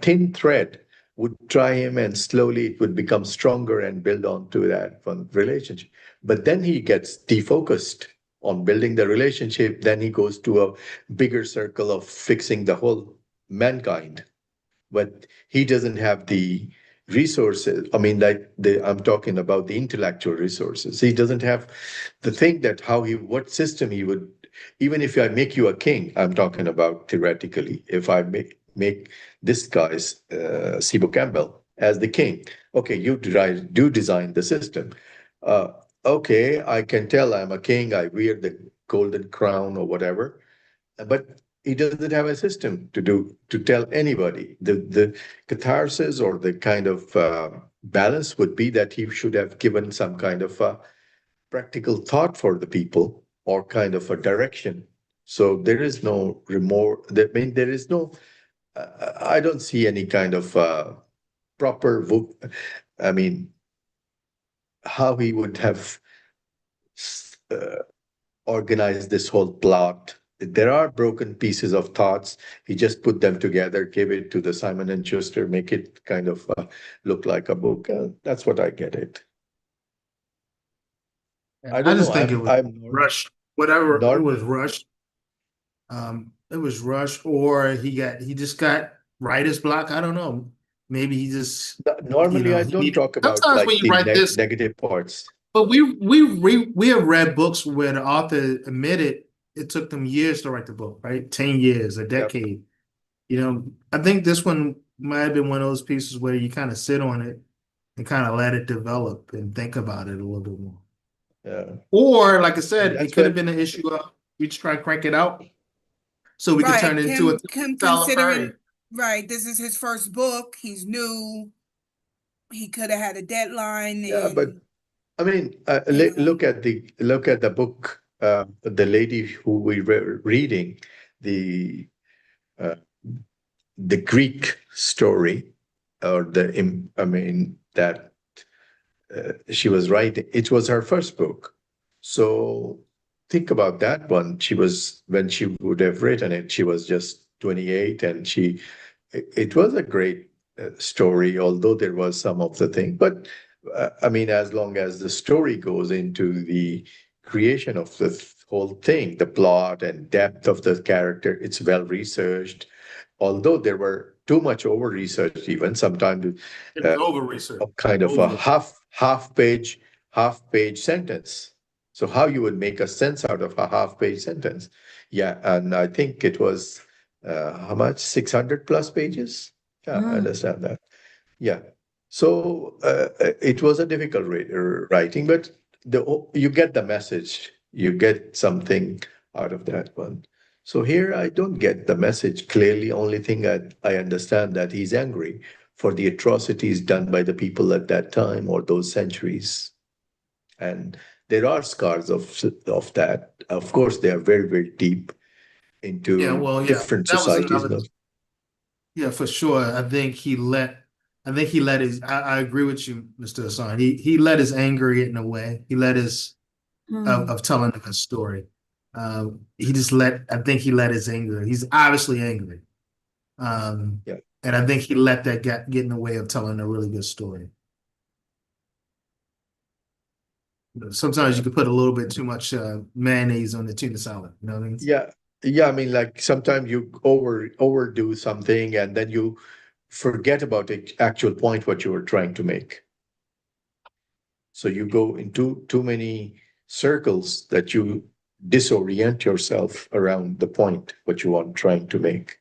thin thread would try him, and slowly it would become stronger and build on to that one relationship. But then he gets defocused on building the relationship. Then he goes to a bigger circle of fixing the whole mankind. But he doesn't have the resources. I mean, like I'm talking about the intellectual resources. He doesn't have the thing that what system he would, even if I make you a king, I'm talking about theoretically, if I make this guy's Cebo Campbell as the king, okay, you do design the system. Uh, okay, I can tell I'm a king, I wear the golden crown or whatever, but he doesn't have a system to tell anybody. The catharsis or the kind of balance would be that he should have given some kind of practical thought for the people or kind of a direction. So there is no remorse. I mean, there is no. I don't see any kind of proper. I mean, how he would have uh, organize this whole plot. There are broken pieces of thoughts. He just put them together, gave it to the Simon and Schuster, make it kind of look like a book. That's what I get it. I I don't know. just think it was I'm rushed. Whatever it was normal. rushed. It was rushed, or he just got writer's block. I don't know. Maybe he just, Normally, I he don't needed. talk about Sometimes when like you the write this, negative parts. but we have read books where the author admitted it took them years to write the book, right? 10 years, a Yep. decade. I think this one might have been one of those pieces where you kind of sit on it and kind of let it develop and think about it a little bit more. Yeah. Or, like I And said, it that's could have what been an issue of we just try to crank it out so we could turn Right. it into a Him Tyler Perry. considering, right, this is his first book. He's new. He could have had a deadline yeah, but and, I mean, you know, look at the book. The lady who we were reading, the uh, the Greek story, or I mean that she was writing. It was her first book, so think about that one. She was when she would have written it. She was just 28, and it was a great story, although there was some of the thing. But I mean, as long as the story goes into the creation of the whole thing, the plot and depth of the character, it's well researched. Although there were too much over researched, even sometimes It was over research. of kind of a Over. half page sentence. So how you would make a sense out of a half page sentence? Yeah, and I think it was how much 600 plus pages. Yeah, I Mm. understand that. Yeah, so it was a difficult writing, but you get the message. You get something out of that one. So here I don't get the message clearly. Only thing I understand that he's angry for the atrocities done by the people at that time or those centuries. And there are scars of that. Of course, they are very, very deep Yeah, into well, yeah, different that was societies. another. But Yeah, for sure. I think he let his. I agree with you, Mr. Hassan. He let his anger get in the way. He let his Mm. of telling a good story. He just let. I think he let his anger. He's obviously angry. Um, yeah, and I think he let that get in the way of telling a really good story. Sometimes you could put a little bit too much mayonnaise on the tuna salad. You know what I mean? Yeah, yeah. I mean, like sometimes you overdo something, and then you forget about the actual point what you were trying to make. So you go into too many circles that you disorient yourself around the point what you want trying to make.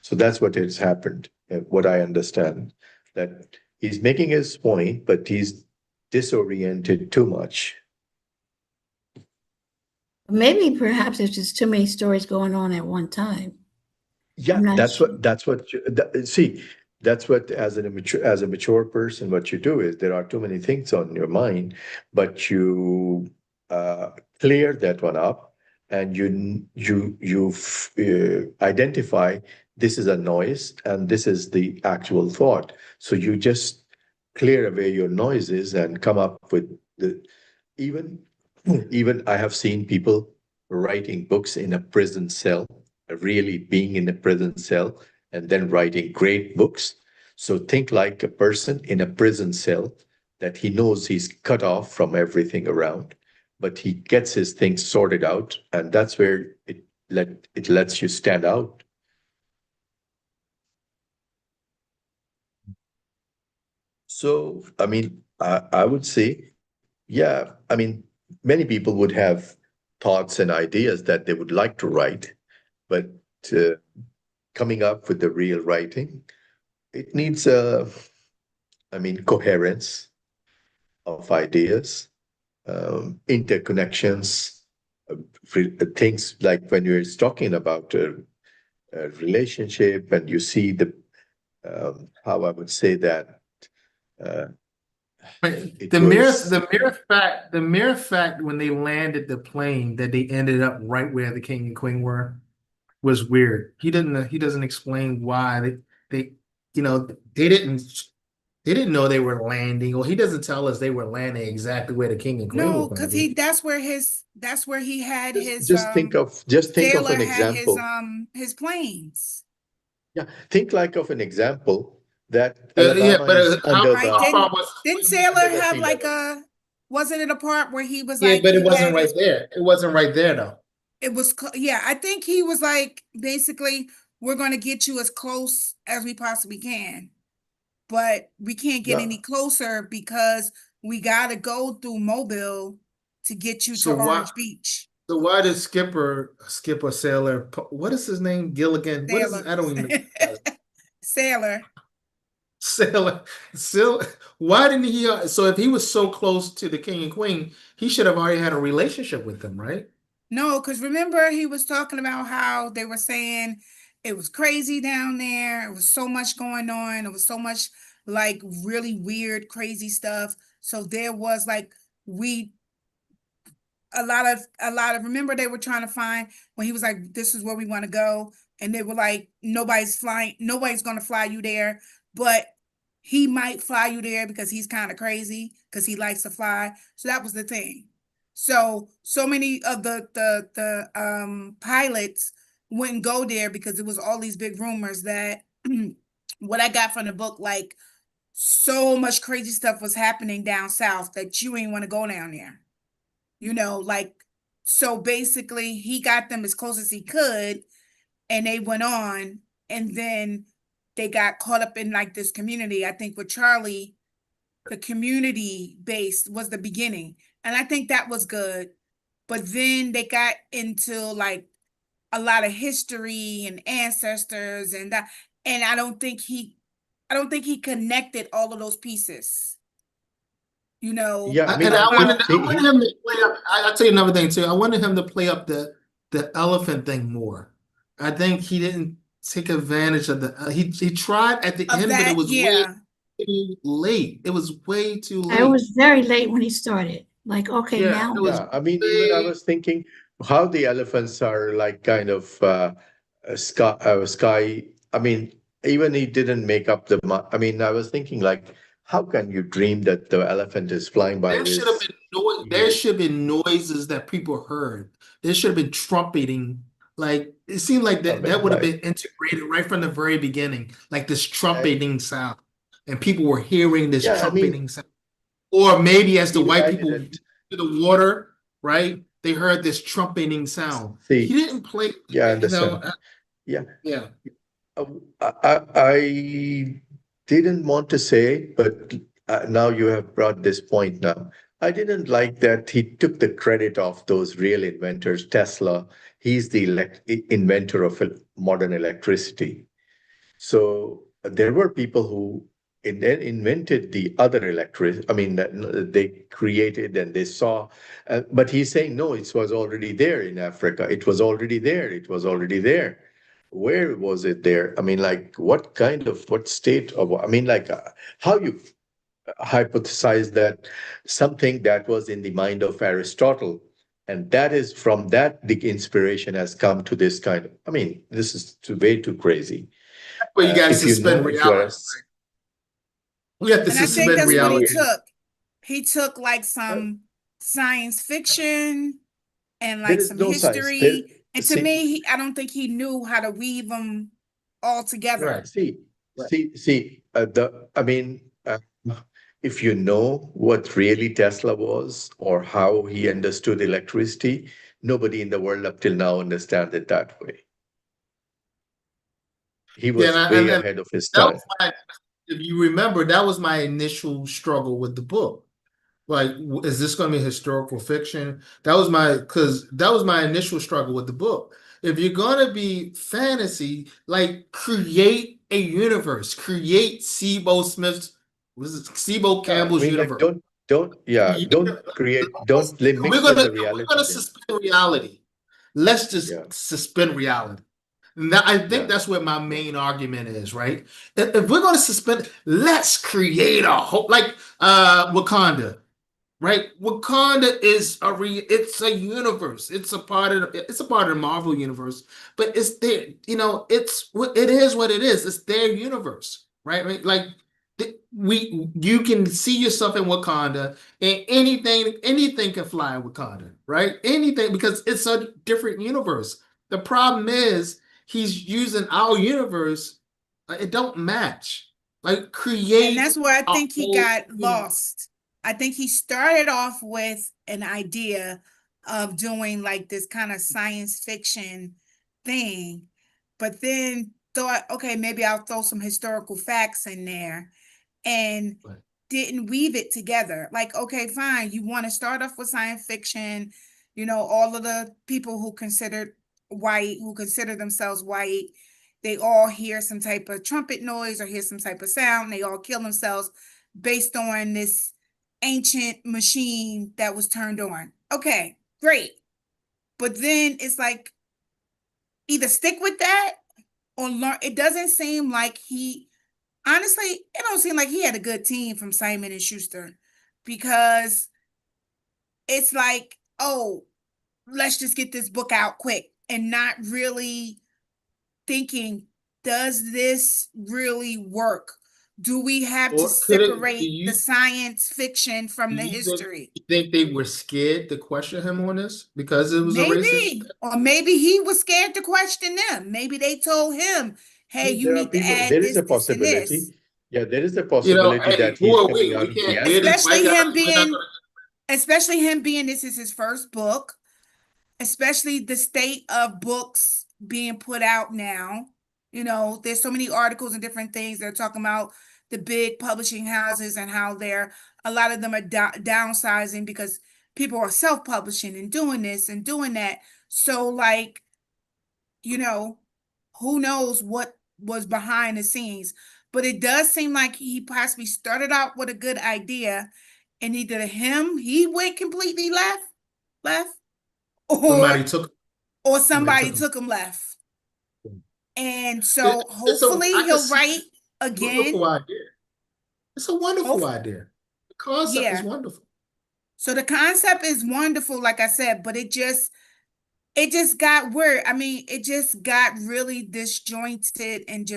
So that's what has happened. What I understand, that he's making his point, but he's disoriented too much. Maybe perhaps there's just too many stories going on at one time. Yeah, I'm not sure. see, that's what as a mature person, what you do is there are too many things on your mind, but you clear that one up, and you identify this is a noise and this is the actual thought. So you just clear away your noises and come up with the even even I have seen people writing books in a prison cell, really being in a prison cell and then writing great books. So think like a person in a prison cell that he knows he's cut off from everything around, but he gets his things sorted out, and that's where it lets you stand out. So I mean, I would say, yeah, I mean, many people would have thoughts and ideas that they would like to write, but uh, coming up with the real writing, it needs I mean, coherence of ideas, interconnections, things like when you're talking about a relationship and you see the, how I would say that, uh, Right. it was, The mere fact when they landed the plane that they ended up right where the king and queen were was weird. He doesn't explain why they you know they didn't know they were landing, or he doesn't tell us they were landing exactly where the king and queen were No, going to because be. that's where he had his just think of sailor an had example. his planes. Yeah, think like of an example that Yeah, Alabama but is how under Right. the how far was Didn't Sailor under the have sea like level. wasn't it a part where he was Yeah, like but it he wasn't had right his there. It wasn't right there though. yeah, I think he was like basically we're gonna get you as close as we possibly can, but we can't get Yeah, any closer because we gotta go through Mobile to get you to So why Orange Beach. so why did Skipper Sailor, what is his name? Gilligan. What is his, Sailor. I don't even know. Sailor. Sailor, Sailor, why didn't he? So if he was so close to the king and queen, he should have already had a relationship with them, right? No, because remember he was talking about how they were saying it was crazy down there. It was so much going on. It was so much like really weird, crazy stuff. So there was like we a lot of remember they were trying to find when he was like, this is where we want to go. And they were like, nobody's gonna fly you there, but he might fly you there because he's kind of crazy because he likes to fly. So that was the thing. So many of the pilots wouldn't go there because it was all these big rumors that what I got from the book, like so much crazy stuff was happening down south that you ain't want to go down there. Like, so basically he got them as close as he could and they went on, and then they got caught up in like this community. I think with Charlie, the community based was the beginning. And I think that was good. But then they got into like a lot of history and ancestors and that, and I don't think he connected all of those pieces, you know. yeah. I And mean, I he wanted I he wanted him to play up. I'll tell you another thing too. I wanted him to play up the elephant thing more. I think he didn't take advantage of he tried at the Of end, but it that, was way yeah. too late. It was way too It late. was very late when he started. Like, okay, Yeah, now it was Yeah, I mean, even I way. was thinking how the elephants are like kind of sky. I mean, even he didn't make up I mean, I was thinking like, how can you dream that the elephant is flying by There should have this been noise. There weird? should have been noises that people heard. There should have been trumpeting. Like it seemed like I that mean, would have like, been integrated right from the very beginning, like this I, trumpeting sound, and people were hearing this yeah, I mean, trumpeting sound. Or maybe as the even white I people didn't. to the water, right? They heard this trumpeting sound. He See, didn't play, yeah, I you know, understand. Yeah. yeah. I didn't want to say, but now you have brought this point now. I didn't like that he took the credit of those real inventors. Tesla, he's the inventor of modern electricity. So there were people who then invented the other electric. I mean, they created and they saw, but he's saying no, it was already there in Africa. It was already there. It was already there. Where was it there? I mean, like, what state of? I mean, like, how you hypothesize that something that was in the mind of Aristotle, and that is from that the inspiration has come to this kind of. I mean, this is way too crazy. But you got to If you suspend know, if you are, reality. We have to And I think suspend that's what he reality. took. He took like some science fiction and there like is some no science. There, history. And to see, me, I don't think he knew how to weave them all together. Right. see, Right. see. I mean, if you know what really Tesla was or how he understood electricity, nobody in the world up till now understands it that way. He Yeah, was way and ahead of his that time. was if you remember, that was my initial struggle with the book. Like, is this going to be historical fiction? Because that was my initial struggle with the book. If you're going to be fantasy, like, create a universe, create Cebo Smith's, what is it, Cebo Yeah, I Campbell's mean, like, universe. don't create, don't mix with the We're reality gonna then. suspend reality. Let's Yeah, just suspend reality. Now, I think yeah. that's where my main argument is, right? If we're going to suspend, let's create a whole like Wakanda, right? Wakanda is it's a universe. It's a part of the Marvel universe, but it's there, it is what it is. It's their universe, right? Like you can see yourself in Wakanda, and anything can fly in Wakanda, right? Anything, because it's a different universe. The problem is he's using our universe, it don't match. Like, And create that's where I a think he whole got universe. lost. I think he started off with an idea of doing like this kind of science fiction thing, but then thought, okay, maybe I'll throw some historical facts in there and Right. didn't weave it together. Like, okay, fine, you want to start off with science fiction, all of the people who consider themselves white, they all hear some type of trumpet noise or hear some type of sound, they all kill themselves based on this ancient machine that was turned on. Okay, great. But then it's like either stick with that or learn. It doesn't seem like honestly, it don't seem like he had a good team from Simon and Schuster, because it's like, oh, let's just get this book out quick and not really thinking, does this really work? Do we have to Or could it? separate the science fiction Do from the you think? history? You think they were scared to question him on this because it was a racist? Maybe, or maybe he was scared to question them. Maybe they told him, hey, See, you there are need to people, add there is this, a this, and this. possibility. Yeah, there is a possibility Hey, that who he's are coming we? out We of the can't. We're this academy. white Especially guy. him We're not being, gonna. especially him being this is his first book, especially the state of books being put out now. There's so many articles and different things they're talking about the big publishing houses and how a lot of them are downsizing because people are self-publishing and doing this and doing that. So like, who knows what was behind the scenes, but it does seem like he possibly started out with a good idea and either he went completely left, or Somebody took. Somebody somebody took him. took him left. And It, so it's a. hopefully I can he'll see write it's a again. wonderful idea. It's a Hope, wonderful idea. The concept is yeah. wonderful. So the concept is wonderful, like I said, but it just got weird. I mean, it just got really disjointed and it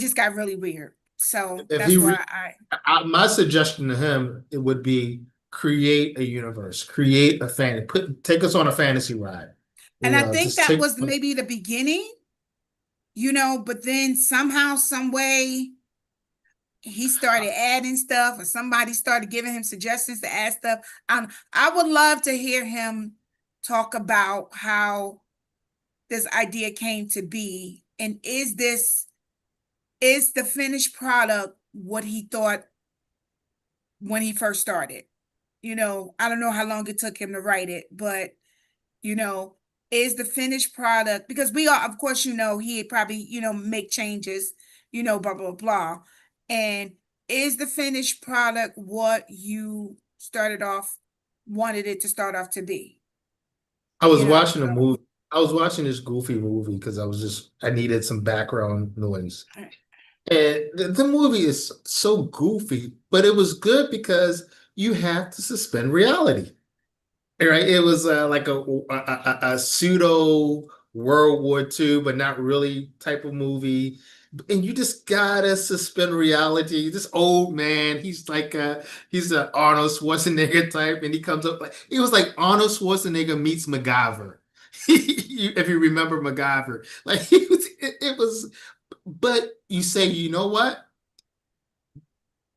just got really weird. So If he that's re why my suggestion to him, it would be create a universe, create a take us on a fantasy ride. and I think Just that take. was maybe the beginning, but then somehow, some way, he started adding stuff, or somebody started giving him suggestions to add stuff. I would love to hear him talk about how this idea came to be, and is the finished product what he thought when he first started. I don't know how long it took him to write it, but is the finished product, because we are, of course, he probably, make changes, blah, blah, blah. And is the finished product what you wanted it to start off to be? I was watching a movie. I was watching this goofy movie because I needed some background noise. And the movie is so goofy, but it was good because you have to suspend reality. Right? It was like a pseudo World War II, but not really type of movie. And you just gotta suspend reality. This old man, he's an Arnold Schwarzenegger type, and he was like Arnold Schwarzenegger meets MacGyver. If you remember MacGyver, like it was. But you say, you know what?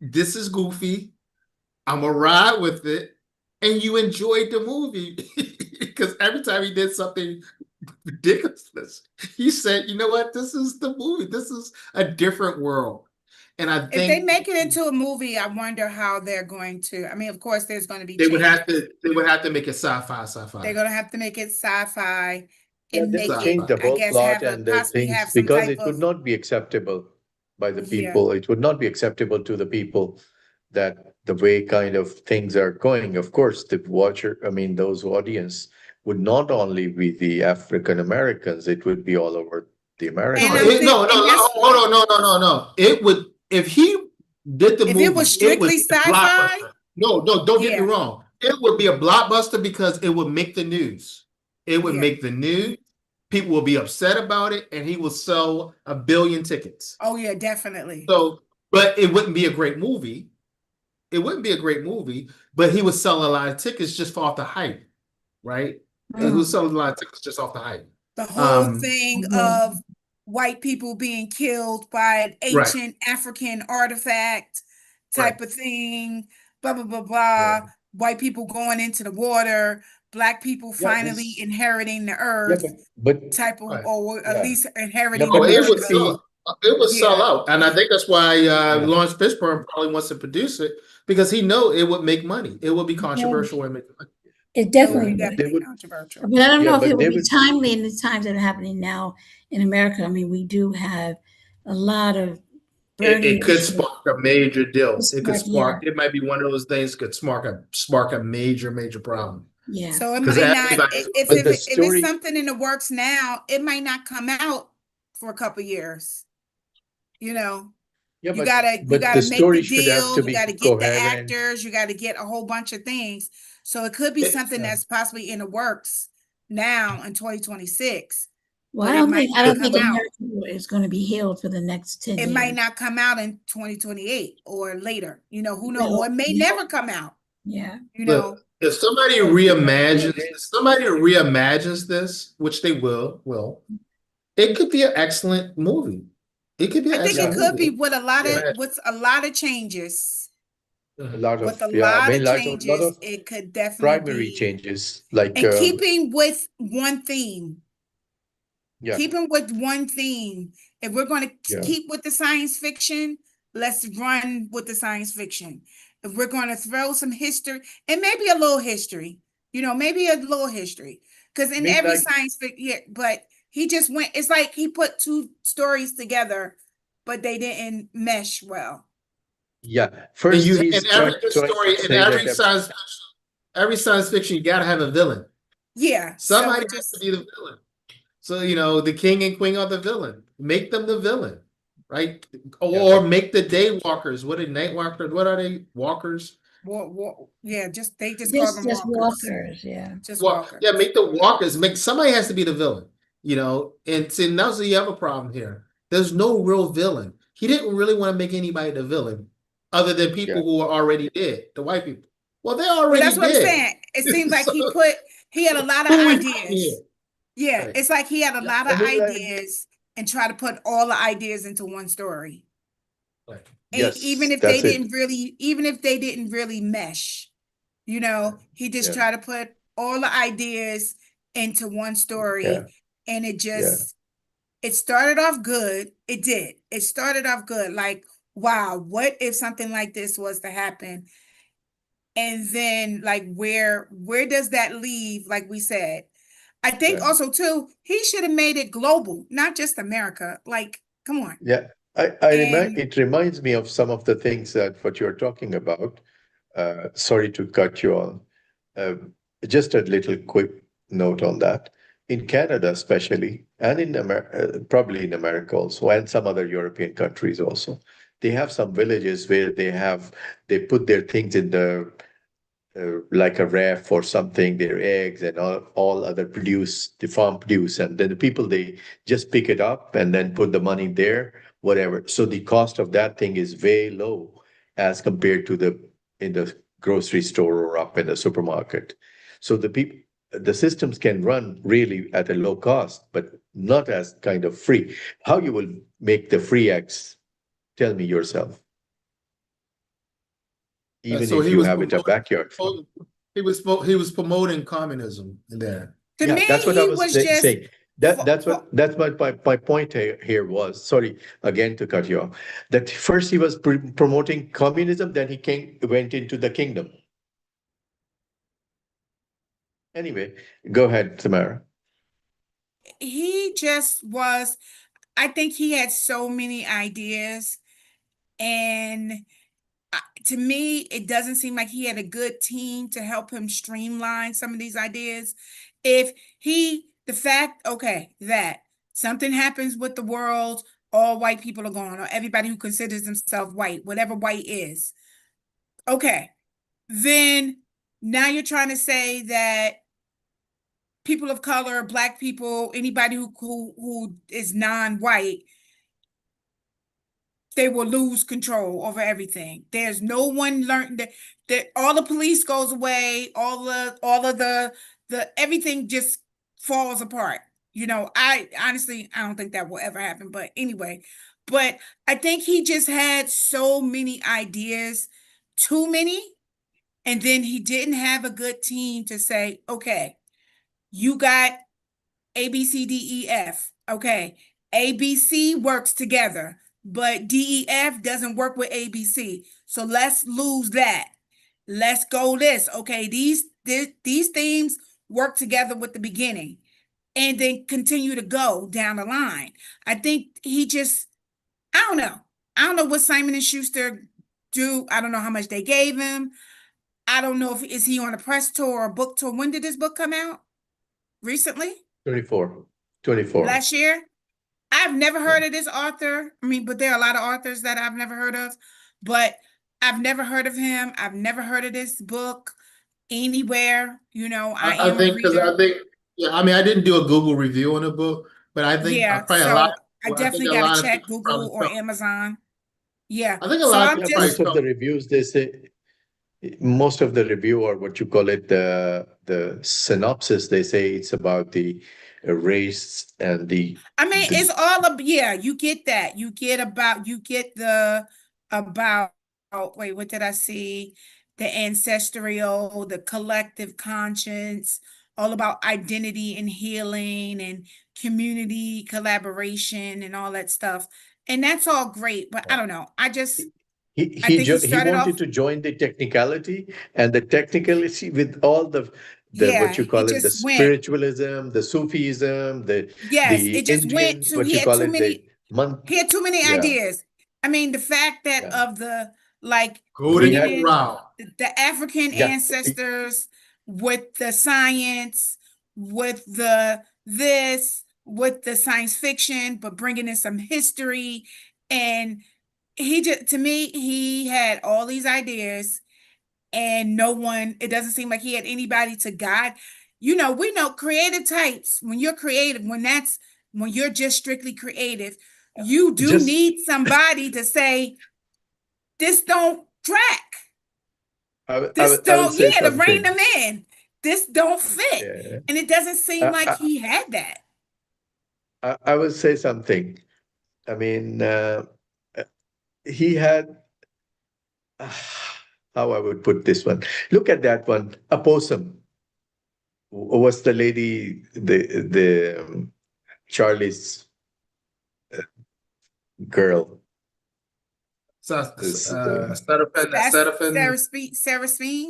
This is goofy. I'm gonna ride with it, and you enjoyed the movie because every time he did something ridiculous, he said, "You know what? This is the movie. This is a different world." And I If think they make it into a movie, I wonder how they're going to. I mean, of course, there's going to be they would have changes. to. They would have to make it sci-fi. They're going to have to make it sci-fi Yeah, and they make would Sci-fi. it, change the I whole guess, plot and the possibly things have some because type it would of, not be acceptable by the yeah. people. It would not be acceptable to the people that the way kind of things are going. Of course, those audience would not only be the African Americans, it would be all over the And Americas. I'm thinking, No. and that's, Hold on. No. It would if he did the if movie. it was It would strictly be a sci-fi, blockbuster. No. Don't get me yeah, wrong. It would be a blockbuster because it would make the news. It would yeah. make the news. People will be upset about it, and he will sell 1 billion tickets. Oh yeah, definitely. So, but it wouldn't be a great movie. It wouldn't be a great movie, but he would sell a lot of tickets just off the hype, right? He would sell a lot of tickets just off the hype. The whole Um, thing of white people being killed by an right. ancient African artifact Right. type of thing, blah, blah, blah, blah. White people going into the water, black people Yeah, finally inheriting the yeah, earth but type of, Right. or at yeah. least No, inheriting but Oh, there it would should America. be sell. It would sell Yeah. out, and I think that's why yeah. Lawrence Fishburne probably wants to produce it because he know it would make money. It would be controversial and make money. It It would definitely be would. They definitely would, controversial. But I don't yeah, know if it but would they be would, timely in the times that are happening now in America. I mean, we do have a lot of burning It could issues. spark a major deal. It could But yeah, spark. It might be one of those things could spark a major problem yeah. So it because might not, everybody. but the if it's story, something in the works now, it might not come out for a couple years. You know, yeah, you but the gotta make the story should have deal, to you be gotta get the coherent. actors, you gotta get a whole bunch of things. So it could be something Yeah. that's possibly in the works now in 2026, Well, but it might I not don't think come out. America is going to be healed for the next 10 It might years. not come out in 2028 or later. Who knows? Or Well, it may yeah, never come out. yeah. Look, if somebody reimagines this, which they will, it could be an excellent movie. It could be I an think it excellent could be movie. with Yeah. a lot of changes. A lot With of, a yeah, I lot mean, of a lot changes, of it could definitely primary be. changes, like, And keeping with one theme. yeah, Keeping with one theme. If we're going to yeah, keep with the science fiction, let's run with the science fiction. If we're going to throw some history, and maybe a little history, maybe a little history, because I in mean, every like, science fiction, yeah, but he just went. It's like he put two stories together, but they didn't mesh well. yeah. And First, you in he's every good trying to story, in say that, every science fiction, you gotta have a villain. Yeah, so Somebody it has to just be the villain. So the king and queen are the villain. Make them the villain, right? yeah, Or make the day walkers. What are night walkers? What are they? Walkers. yeah, they just call them Just walkers. walkers, yeah. Just Well, walkers. yeah, make the walkers. Make somebody has to be the villain. And see, now so you have a problem here. There's no real villain. He didn't really want to make anybody the villain, other than yeah, people who are already dead, the white people. Well, they're Well, already that's what I'm dead. saying. It seems like So he had a lot of who we got here? ideas. Yeah, Right. it's like he had a lot I of mean, like, ideas and try to put all the ideas into one story. Right. Yes, that's it. even if they didn't really mesh, he just Yeah, tried to put all the ideas into one yeah, story, and yeah. it started off good. It did. It started off good. Like, wow, what if something like this was to happen? And then like where does that leave? Like we said, I think Yeah. also too, he should have made it global, not just America. Like, come on. Yeah, And it reminds me of some of the things that what you're talking about. Sorry to cut you on. Uh, just a little quick note on that. In Canada, especially, and in probably in America also, and some other European countries also, they have some villages where they put their things in the like a ref or something, their eggs and all other produce, the farm produce, and then the people they just pick it up and then put the money there, whatever. So the cost of that thing is way low as compared to the in the grocery store or up in the supermarket. So the systems can run really at a low cost, but not as kind of free. How you will make the free eggs? Tell me yourself. Even So if he you was have it a backyard farm. he was promoting communism in there. to Yeah, me, that's what I he was was just saying. That's for, that's what my point here was. Sorry again to cut you off. That first he was promoting communism, then went into the kingdom. Anyway, go ahead, Tamara. he just was. I think he had so many ideas, and to me, it doesn't seem like he had a good team to help him streamline some of these ideas. If the fact, okay, that something happens with the world, all white people are gone, or everybody who considers themselves white, whatever white is, okay, then now you're trying to say that people of color, black people, anybody who is non-white, they will lose control over everything. There's no one learned that all the police goes away, all of the everything just falls apart. I honestly I don't think that will ever happen. But anyway, but I think he just had so many ideas, too many, and then he didn't have a good team to say, okay, you got A, B, C, D, E, F. Okay. A, B, C works together, but D, E, F doesn't work with A, B, C. So let's lose that. Let's go this. Okay. These themes work together with the beginning and then continue to go down the line. I think I don't know. I don't know what Simon and Schuster do. I don't know how much they gave him. I don't know if is he on a press tour or a book tour. When did this book come out? Recently? 24. 24. Last year? I've never Yeah. heard of this author. I mean, but there are a lot of authors that I've never heard of, but I've never heard of him. I've never heard of this book anywhere. I I am a think because reader. I think yeah, I mean I didn't do a Google review on the book, but I think Yeah, probably a lot so I well, I think definitely a got to lot of check people probably Google or felt Amazon. Yeah. I think a So lot of I'm people Yeah, probably just, most of the felt reviews they say most of the review or what you call it the synopsis they say it's about the race and I mean, the it's all of, yeah, you get that. You get about, wait, what did I see? The ancestral, the collective conscience, all about identity and healing and community collaboration and all that stuff. And that's all great, but I don't know. I think he he started wanted off, to join the technicality and the technicality with all the what yeah, you it call it the just went, spiritualism, the Sufism, yes, the it just went Indian to, what you call it the month. he had too many Yeah, ideas. I mean, the fact that yeah. of the like golden He bringing had in route. the African yeah. ancestors with the science, with the this, with the science fiction, but bringing in some history. And he just, to me, he had all these ideas and no one, it doesn't seem like he had anybody to guide. We know creative types, when you're creative, when you're just strictly creative, you do Just need somebody to say, this don't track. This I will don't, say yeah, to rein something. them in. This don't fit. Yeah. And it doesn't seem I, like I, he had that. I will say something. I mean, he had how I would put this one. Look at that one. A possum was the lady, the Charlie's girl. This, That's Seraphim.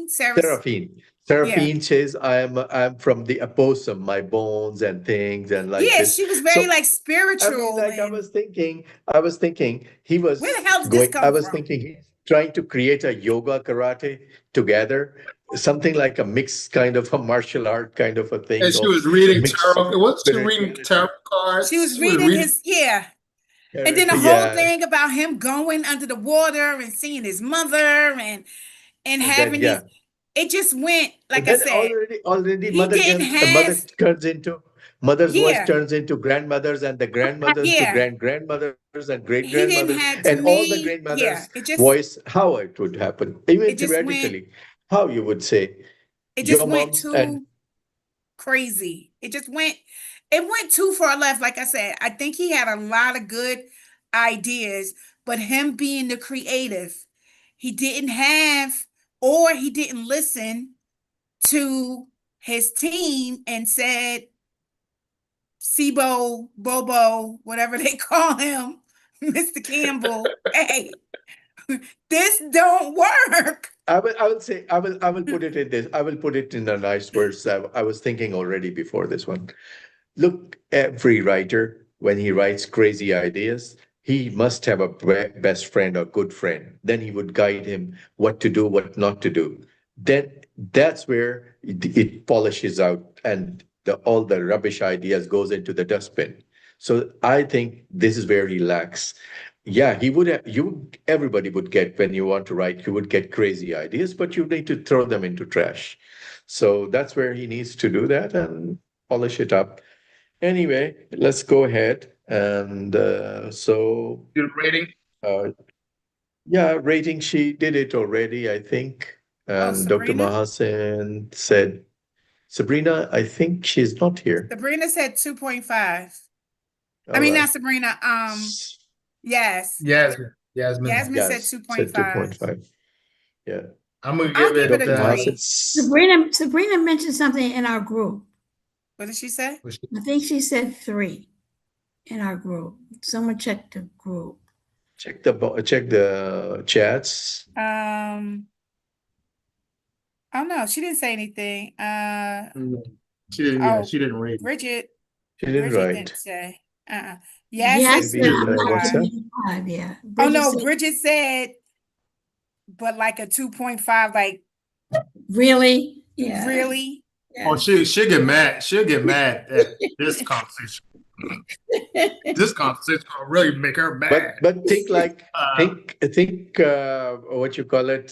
Seraphine. Yeah. Seraphine says, I'm from the opossum, my bones and things and like Yeah, this. she was very So like I mean, spiritual like and I was thinking he where the was hell did this going, I come was from? thinking he's trying to create a yoga karate together, something like a mixed kind of a martial art kind of a And thing she of was reading mixed tarot. Wasn't she reading spirituality. tarot cards? She was She was reading reading. his, yeah. And then the whole Yeah. thing about him going under the water and seeing his mother and And then, having these, yeah. it just went, And like I then said, already he didn't have, mother's voice yeah, turns into grandmothers and the grandmothers to yeah. grandmothers and great He didn't grandmothers have, to and all the me, yeah, grandmothers voice, how it would happen, even it just went, theoretically, how you would say it just your went moms and too crazy. It went too far left. Like I said, I think he had a lot of good ideas, but him being the creative, he didn't have, or he didn't listen to his team and said, Cebo, Bobo, whatever they call him, Mr. Campbell, hey, this don't work. I will put it in this. I will put it in a nice words. I was thinking already before this one. Look, every writer, when he writes crazy ideas, he must have a best friend or good friend. Then he would guide him what to do, what not to do. Then that's where it polishes out and all the rubbish ideas goes into the dustbin. So I think this is where he lacks. Yeah, he would have, everybody would get, when you want to write, you would get crazy ideas, but you need to throw them into trash. So that's where he needs to do that and polish it up. Anyway, let's go ahead. And Your rating. uh, yeah, rating, she did it already, I think. Oh, And Dr. Sabrina? Mahasen said, Sabrina, I think she's not here. Sabrina said 2.5. I All mean, right. not Sabrina. Yes. Yasmin. Jasmine said Yes, said 2.5. 2.5. Yeah. I'm gonna I'll give give it it. a Dr. Mahasen, 3. Sabrina mentioned something in our group. What did she say? I think she said 3 in our group. Someone check the group. check the chats. Oh no, she didn't say anything. She didn't. Yeah, Oh, she didn't rate. Bridget She didn't didn't write. say. Yes, Yes, Maybe I'm not 2.5. giving WhatsApp. it a 5, yeah. Oh Bridget no, said, Bridget said, but like a 2.5, like really? Yeah. really? Oh, Yes. she'll get mad. She'll get mad at this conversation. This conversation gonna really make her mad. But think like Uh, think what you call it.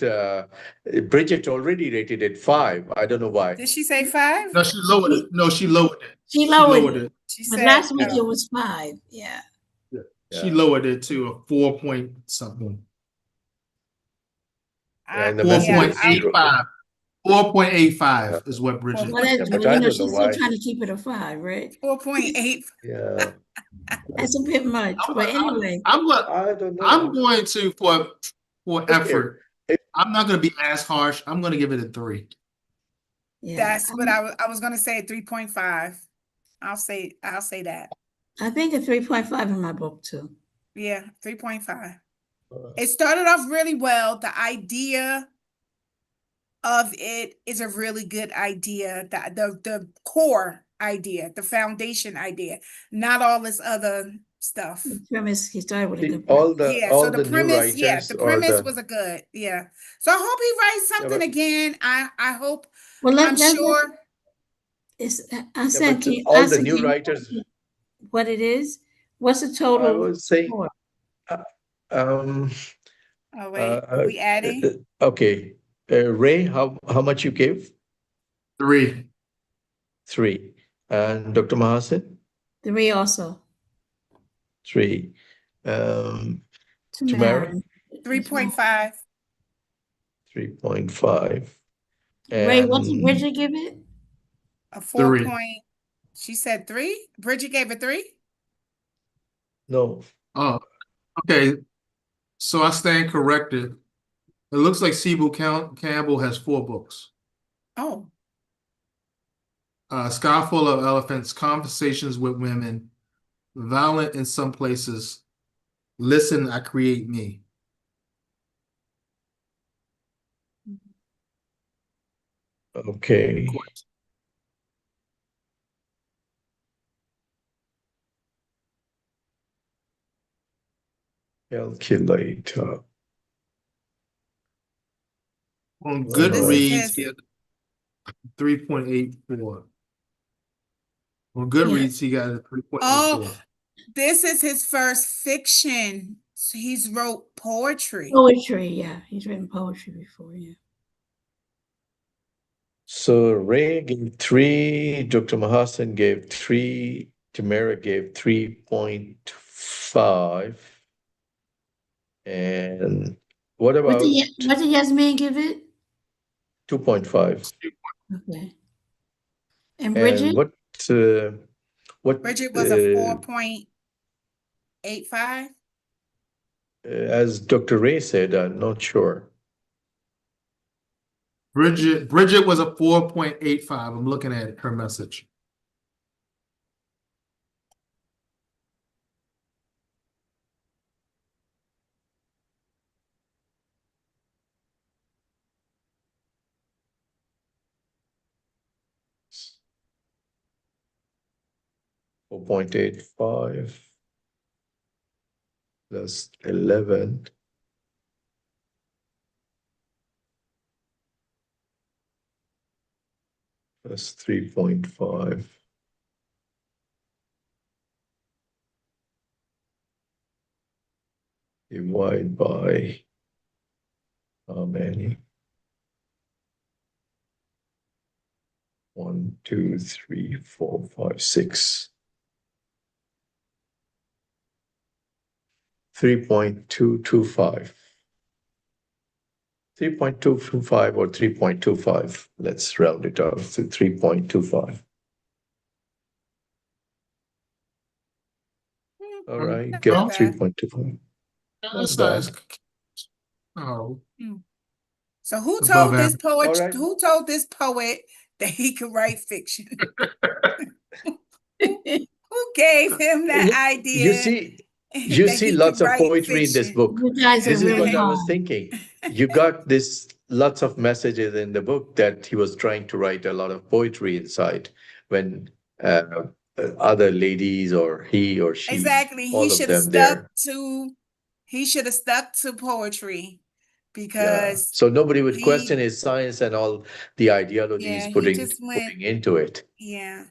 Bridget already rated it 5. I don't know why. Did she say 5? no, she lowered it. No, she lowered it. She She lowered lowered it. it. She But said, last week oh, it was 5. Yeah. Yeah. Yeah. She lowered it to a 4 point something. Yeah, in the Four message point it's eight 0. five. 4.85 Yeah. is what Bridget. Well, that, Yeah, but well, I don't know she's still why. trying to keep it a 5, right? 4.8. Yeah, That's a bit much. But anyway, I don't know. I'm going to for Look here. effort. I'm not going to be as harsh. I'm going to give it a 3. yeah. That's what I was gonna say 3.5. I'll say that. I think a 3.5 in my book too. Yeah, 3.5. It started off really well. The idea of it is a really good idea. The core idea, the foundation idea, not all this other stuff. The premise, he started with a See, good premise. Yeah, all so the the new premise, writers the or premise the was a good, yeah. So I hope he writes yeah, something but, again. I hope, Well, I'm sure. I said, can you all the ask new again writers. what it is? What's the I total was saying, score? um, Oh wait, are we adding? okay, Ray, how much you gave? 3. 3, and Dr. Mahasen 3 also. 3, Tamara 3.5. 3.5, Ray, what did and Bridget give it? A 4 3. point. She said 3. Bridget gave it 3. no, Oh, okay. So I stand corrected. It looks like Cebo Campbell has 4 books. Oh, Sky Full of Elephants, Conversations with Women, Violent in Some Places, Listen, I Create Me. Okay. Calculator. On so this is Goodreads, his. he had 3.84. On Yeah. Goodreads, he got a 3.84. Oh, this is his first fiction. So he's wrote poetry. Poetry, yeah. He's written poetry before, yeah. So Ray gave 3, Dr. Mahasan gave 3, Tamara gave 3.5. And what about What did Yasmin give it? 2.5? Okay. And And Bridget? what Bridget was a 4.85. as Dr. Ray said, I'm not sure. Bridget was a 4.85. I'm looking at her message. Four 4.85 plus 11 plus 3.5. Divide by how many? 1, 2, 3, 4, 5, 6. 3.225. 3.225 or 3.25. Let's round it off to 3.25. All right, Not get bad. 3.25. That's bad. nice. Oh, So who above told this average. poet? All right. Who told this poet that he could write fiction? Who gave him that idea? You see that he lots could of write poetry in this fiction? book. You guys are This is what really I was hard. thinking. You got this lots of messages in the book that he was trying to write a lot of poetry inside when other ladies or he or she, Exactly. all He of should have them there. stuck to poetry Yeah. because So nobody would question he his science and all the ideology he's he putting just went, into it. yeah.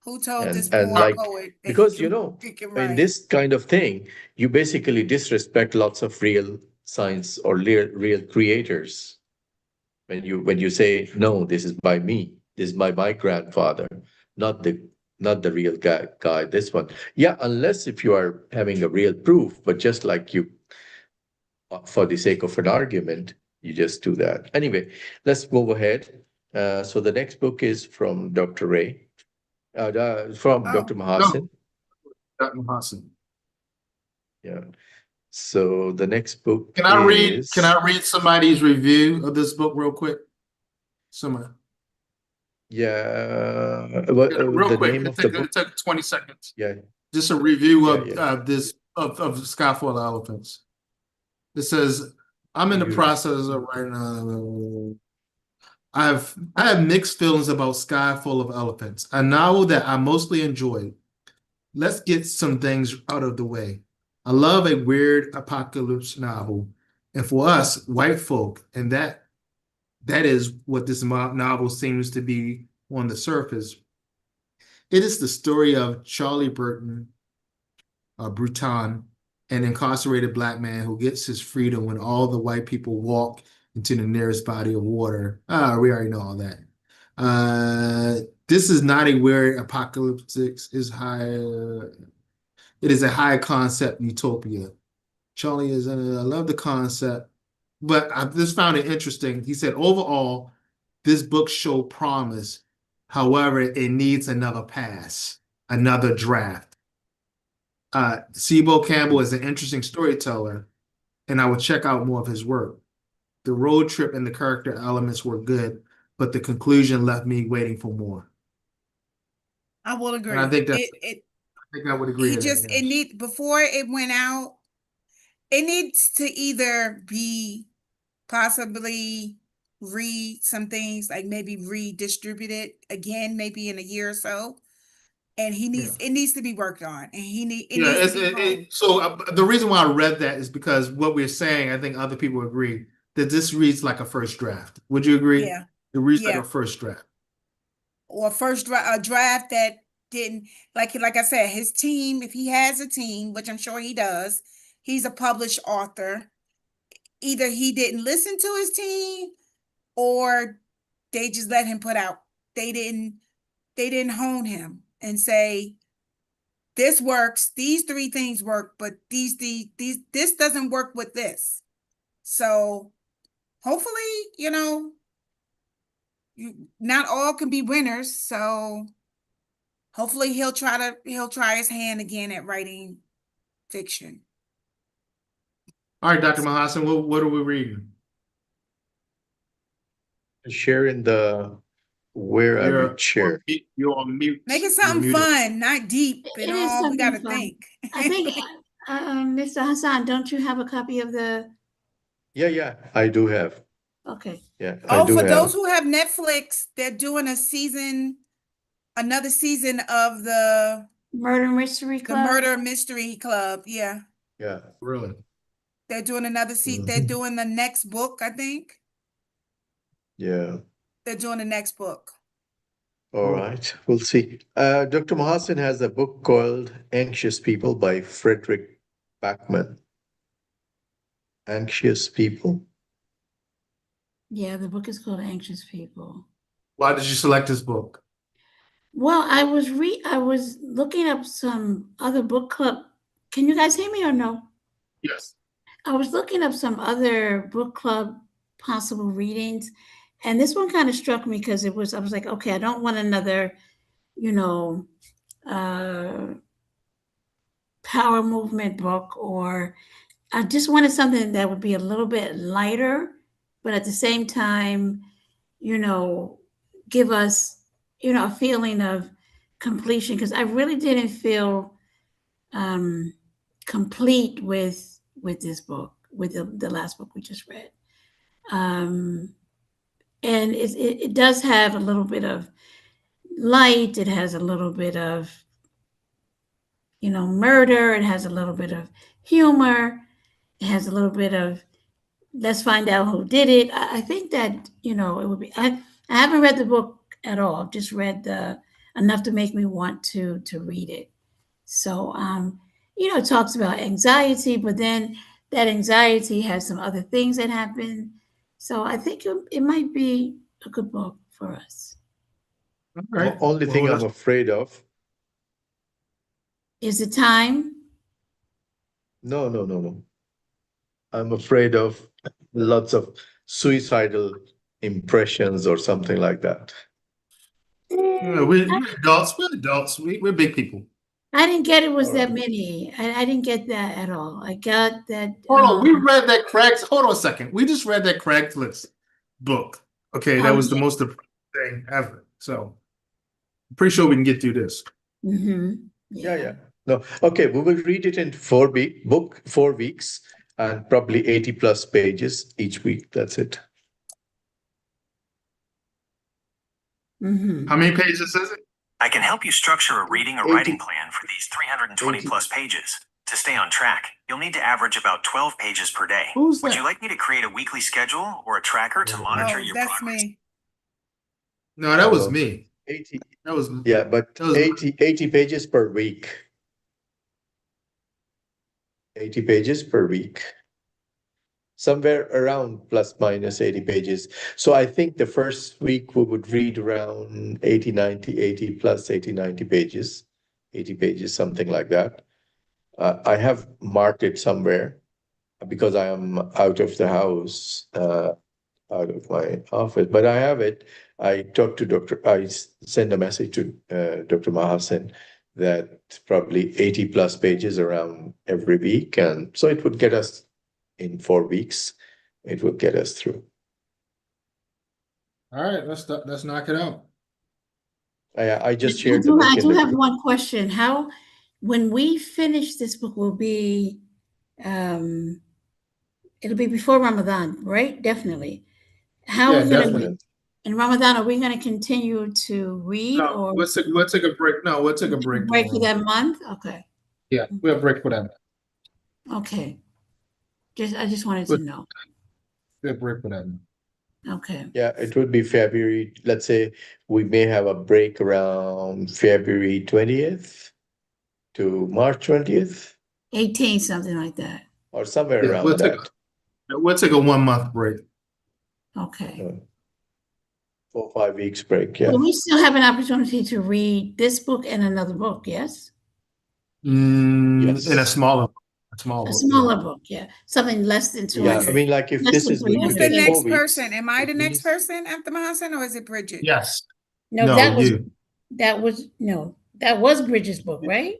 Who told this And poor like, poet that because he can in write? this kind of thing, you basically disrespect lots of real science or real creators when you say no, this is by me, this is by my grandfather, not the real guy, this one. Yeah, unless if you are having a real proof, but just like you, for the sake of an argument, you just do that. Anyway, let's move ahead. So the next book is from Dr. Ray, from Dr. Oh, No, Mahasan. Dr. Hassan. Yeah. So the next book Can is I read somebody's review of this book real quick? Somebody. what Real the quick. name of the book? It took 20 seconds. Yeah, Just a review yeah. of this of Skyfall Elephants. It says, I'm in the process of writing. I have mixed feelings about Sky Full of Elephants, a novel that I mostly enjoyed. Let's get some things out of the way. I love a weird apocalypse novel, and for us white folk, and that is what this novel seems to be on the surface. It is the story of Charlie Bruton, an incarcerated black man who gets his freedom when all the white people walk into the nearest body of water. We already know all that. This is not a weird apocalyptic. It is a high concept utopia. Charlie is in it. I love the concept, but I just found it interesting. He said overall, this book showed promise. However, it needs another pass, another draft. Cebo Campbell is an interesting storyteller, and I would check out more of his work. The road trip and the character elements were good, but the conclusion left me waiting for more. I will And I agree. think that's, It I think I would agree he to that, just, yes. before it went out, it needs to either be possibly read some things, like maybe redistribute it again, maybe in a year or so. And it needs to be worked on, and it Yeah, needs to be honed. so the reason why I read that is because what we're saying, I think other people agree that this reads like a first draft. Would you agree? Yeah, It reads like yeah. a first draft. Or a draft that didn't, like I said, his team, if he has a team, which I'm sure he does, he's a published author. Either he didn't listen to his team, or they just let him put out. They didn't hone him and say, this works, these three things work, but this doesn't work with this. So hopefully, not all can be winners. So hopefully he'll try his hand again at writing fiction. All right, Dr. Mahasan, what are we reading? Share in the where I would share. You're on mute. Make it You're something muted. fun, not deep and It is all we gotta something fun. think. I think, Mr. Hassan, don't you have a copy of the? Yeah, I do have. Okay. Yeah, I Oh, do for have. those who have Netflix, they're doing another season of the Murder Mystery Club. Murder Mystery Club. Yeah. Yeah. Really? They're doing another season. They're doing the next book, I think. Yeah. They're doing the next book. All right. We'll see. Dr. Mahasan has a book called Anxious People by Frederick Backman. Anxious People. Yeah, the book is called Anxious People. Why did you select this book? Well, I was looking up some other book club. Can you guys hear me or no? Yes. I was looking up some other book club possible readings, and this one kind of struck me because I was like, okay, I don't want another, power movement book, or I just wanted something that would be a little bit lighter, but at the same time, give us, a feeling of completion, because I really didn't feel complete with this book, with the last book we just read. And it does have a little bit of light. It has a little bit of, murder. It has a little bit of humor. It has a little bit of, let's find out who did it. I think that, it would be, I haven't read the book at all. I've just read enough to make me want to read it. So, it talks about anxiety, but then that anxiety has some other things that happen. So I think it might be a good book for us. All right. Only thing I'm afraid of. Is it time? No. I'm afraid of lots of suicidal impressions or something like that. We're adults. We're adults. We're big people. I didn't get it was All that right. many. I didn't get that at all. I got that. Hold on. We read that hold on a second. We just read that Craigslist book. Okay, that was the most depressing thing ever. So I'm pretty sure we can get through this. Mm-hmm. Yeah. No. Okay, we will read it in 4 weeks, and probably 80 plus pages each week. That's it. Mm-hmm. How many pages is it? I can help you structure a reading or 80. writing plan for these 320 plus pages. To stay on track, you'll need to average about 12 pages per day. Who's Would that? you like me to create a weekly schedule or a tracker to monitor your That's progress? me. No, that was me. 80. That was Yeah, but that was 80 pages per week. 80 pages per week. Somewhere around plus minus 80 pages. So I think the first week we would read around 80, 90 pages, 80 pages, something like that. I have marked it somewhere because I am out of the house, out of my office, but I have it. I send a message to Dr. Mahasan that probably 80 plus pages around every week. And so it would get us in 4 weeks. It will get us through. All right, let's knock it out. I just shared the book I in do the have group. one question. When we finish this book, will be, it'll be before Ramadan, right? Definitely. How are Yeah, we gonna, definitely. in Ramadan, are we gonna continue to read No, or we'll take a break. No, we'll take a break. break for that month? Okay, Yeah, we'll break for that. okay. I just wanted to We'll, know. we'll break for that. Okay, Yeah, it would be February. Let's say we may have a break around February 20th to March 20th 18, something like that. or somewhere Yeah, around that. we'll take a 1 month break. Okay. 4 or 5 weeks break. But Yeah. we still have an opportunity to read this book and another book, yes? In a Yes. small A book. smaller book, yeah. Something less than Yeah. I 200, mean, like if less this than is going to Who's 300 the take pages. 4 next weeks, person? Am I the it next means person after Mahasan, or is it Bridget? Yes. No, No, that was Bridget's book, right?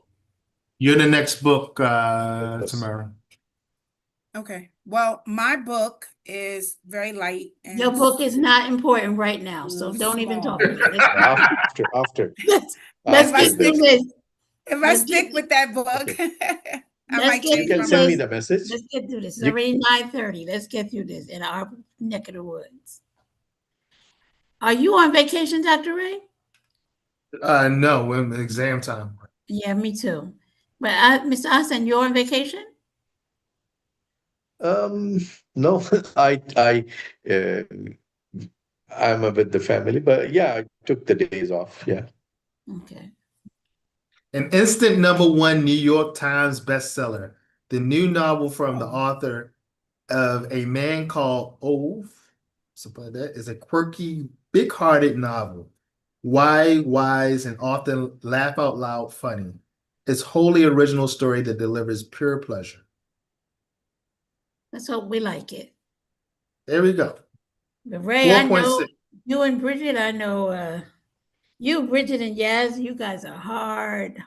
You're the next book, yes. Tamara. Okay. Well, my book is very light and Your book is not important right now, so don't even small. talk about it. after Let's If I get through stick, this. if I Let's stick get with that book, Okay. I let's might get You change can my through send me mind. this. the message. Let's get through this. It's You, already 9:30. Let's get through this in our neck of the woods. Are you on vacation, Dr. Ray? No, when exam time. Yeah, me too. But Mr. Hassan, you're on vacation? no, uh, I'm with the family, but yeah, I took the days off. Yeah. Okay. An instant #1 New York Times bestseller. The new novel from the Oh. author of A Man Called Ove, something like that, is a quirky, big-hearted novel. Wise, and often laugh out loud funny. It's wholly original story that delivers pure pleasure. Let's hope we like it. There we go. But Ray, I know 4.6. you and Bridget, I know you, Bridget and Yaz, you guys are hard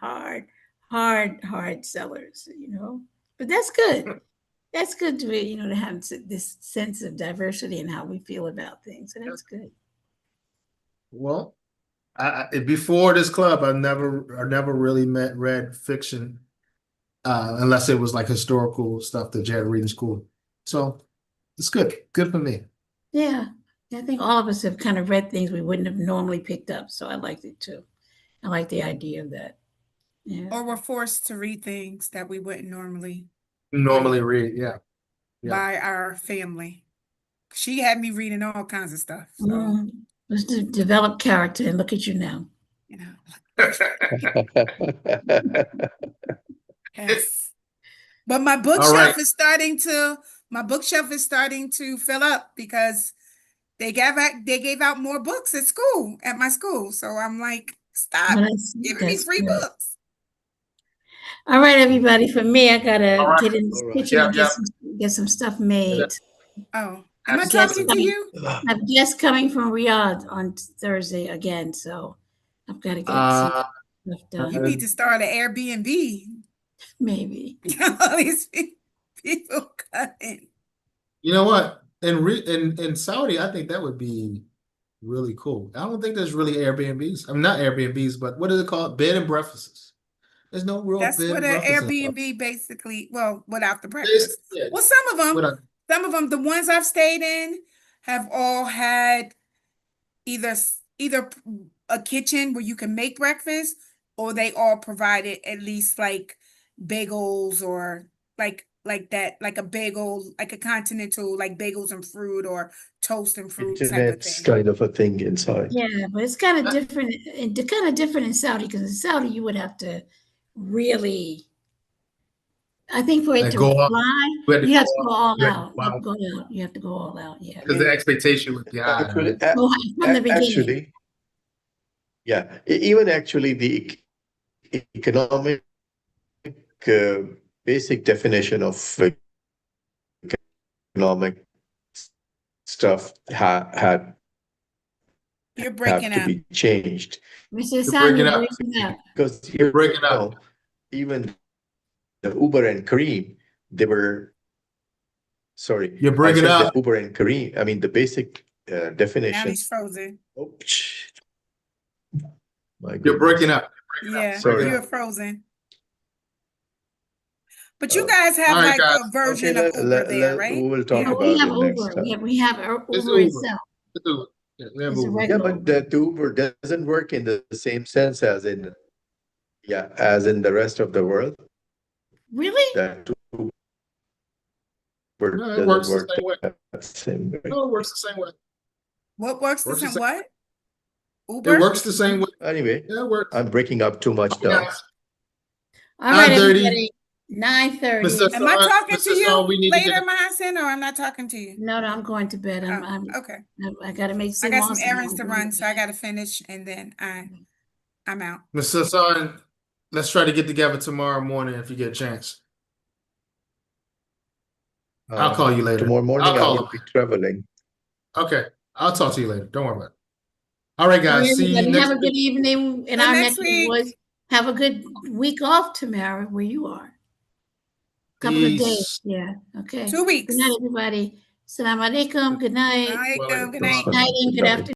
sellers, you know. But that's good. That's good to to have this sense of diversity in how we feel about things. So that's good. Well, before this club, I never really read fiction, unless it was like historical stuff that you had to read in school. So it's good for me. Yeah. I think all of us have kind of read things we wouldn't have normally picked up. So I liked it too. I like the idea of that. Yeah. Or we're forced to read things that we wouldn't normally Read, yeah. by our family. She had me reading all kinds of stuff. So, Let's develop character and look at you now. you know, yes. But my All bookshelf right. is starting to fill up because they gave out more books at my school. So I'm like, stop giving me free good. books. All right, everybody. For me, I gotta All right. get in the All right. kitchen and Yeah. get some stuff made. Oh, am I I've got talking to you? I have guests coming from Riyadh on Thursday again, so I've got to get some stuff You done. need to start an Airbnb. Maybe. All these people coming. You know what? In Saudi, I think that would be really cool. I don't think there's really Airbnbs. I'm not Airbnbs, but what is it called? Bed and breakfasts. There's no real That's bed what and an breakfast. Airbnb basically, well, without the breakfast. Yeah. Well, some of them, the ones I've stayed in have all had either a kitchen where you can make breakfast, or they all provided at least like bagels or like that, like a bagel, like a continental, like bagels and fruit or toast and fruit type of Internet's thing. kind of a thing inside. Yeah, but it's kind of different. Kind of different in Saudi because in Saudi you would have to really. I think for it to Go up. fly, you have to go all out. You have to go out. You have to go all out. Yeah. Because the expectation would be high, Actually, right? Go from the beginning. actually, yeah, even actually the economic basic definition of economic stuff had You're breaking to up. be changed Mr. Hassan, breaking you're up. breaking up. because here, Breaking up. even the Uber and Kareem, they were Sorry, You're I breaking said the up. Uber and Kareem. I mean, the basic Now definition. he's frozen. Oh, my You're breaking goodness. up. Yeah, Sorry. you're frozen. But you Uh, guys have all right, like guys. a version of Uber there, right? We will talk No, about we have it next Uber. time. We have It's Uber Uber. itself. It's Uber. Yeah, we have It's a Uber. Yeah, regular but the Uber doesn't work in the same sense as in the rest of the world. Really? That Uber No, it doesn't works the work same way. that same way. No, it works the same way. What works the Works the same? same- What? It Uber? works the same way. Anyway, Yeah, it works. I'm breaking up too much now. Guys, All right, 9:30. everybody. 9:30. Mr. Am I Hassan, talking Mr. to you Hassan, we need to later, get. Mahasin, or I'm not talking to you? No, I'm going to bed. Oh, okay. I gotta make I got some some errands to run, so I got to finish, and then I'm out. Mr. Hassan, let's try to get together tomorrow morning if you get a chance. I'll call you later. Tomorrow morning, I'll I call will him. be traveling. Okay, I'll talk to you later. Don't worry about it. All right, All guys. right, See you everybody, next have a good week. evening. And Till our next next week week. was have a good week off, Tamara, where you are. Couple of days. Peace. Yeah. Okay. 2 weeks. Good night, everybody. Assalamu alaikum. Good night. Alaikum. Good Walaikum night. Good night and good afternoon.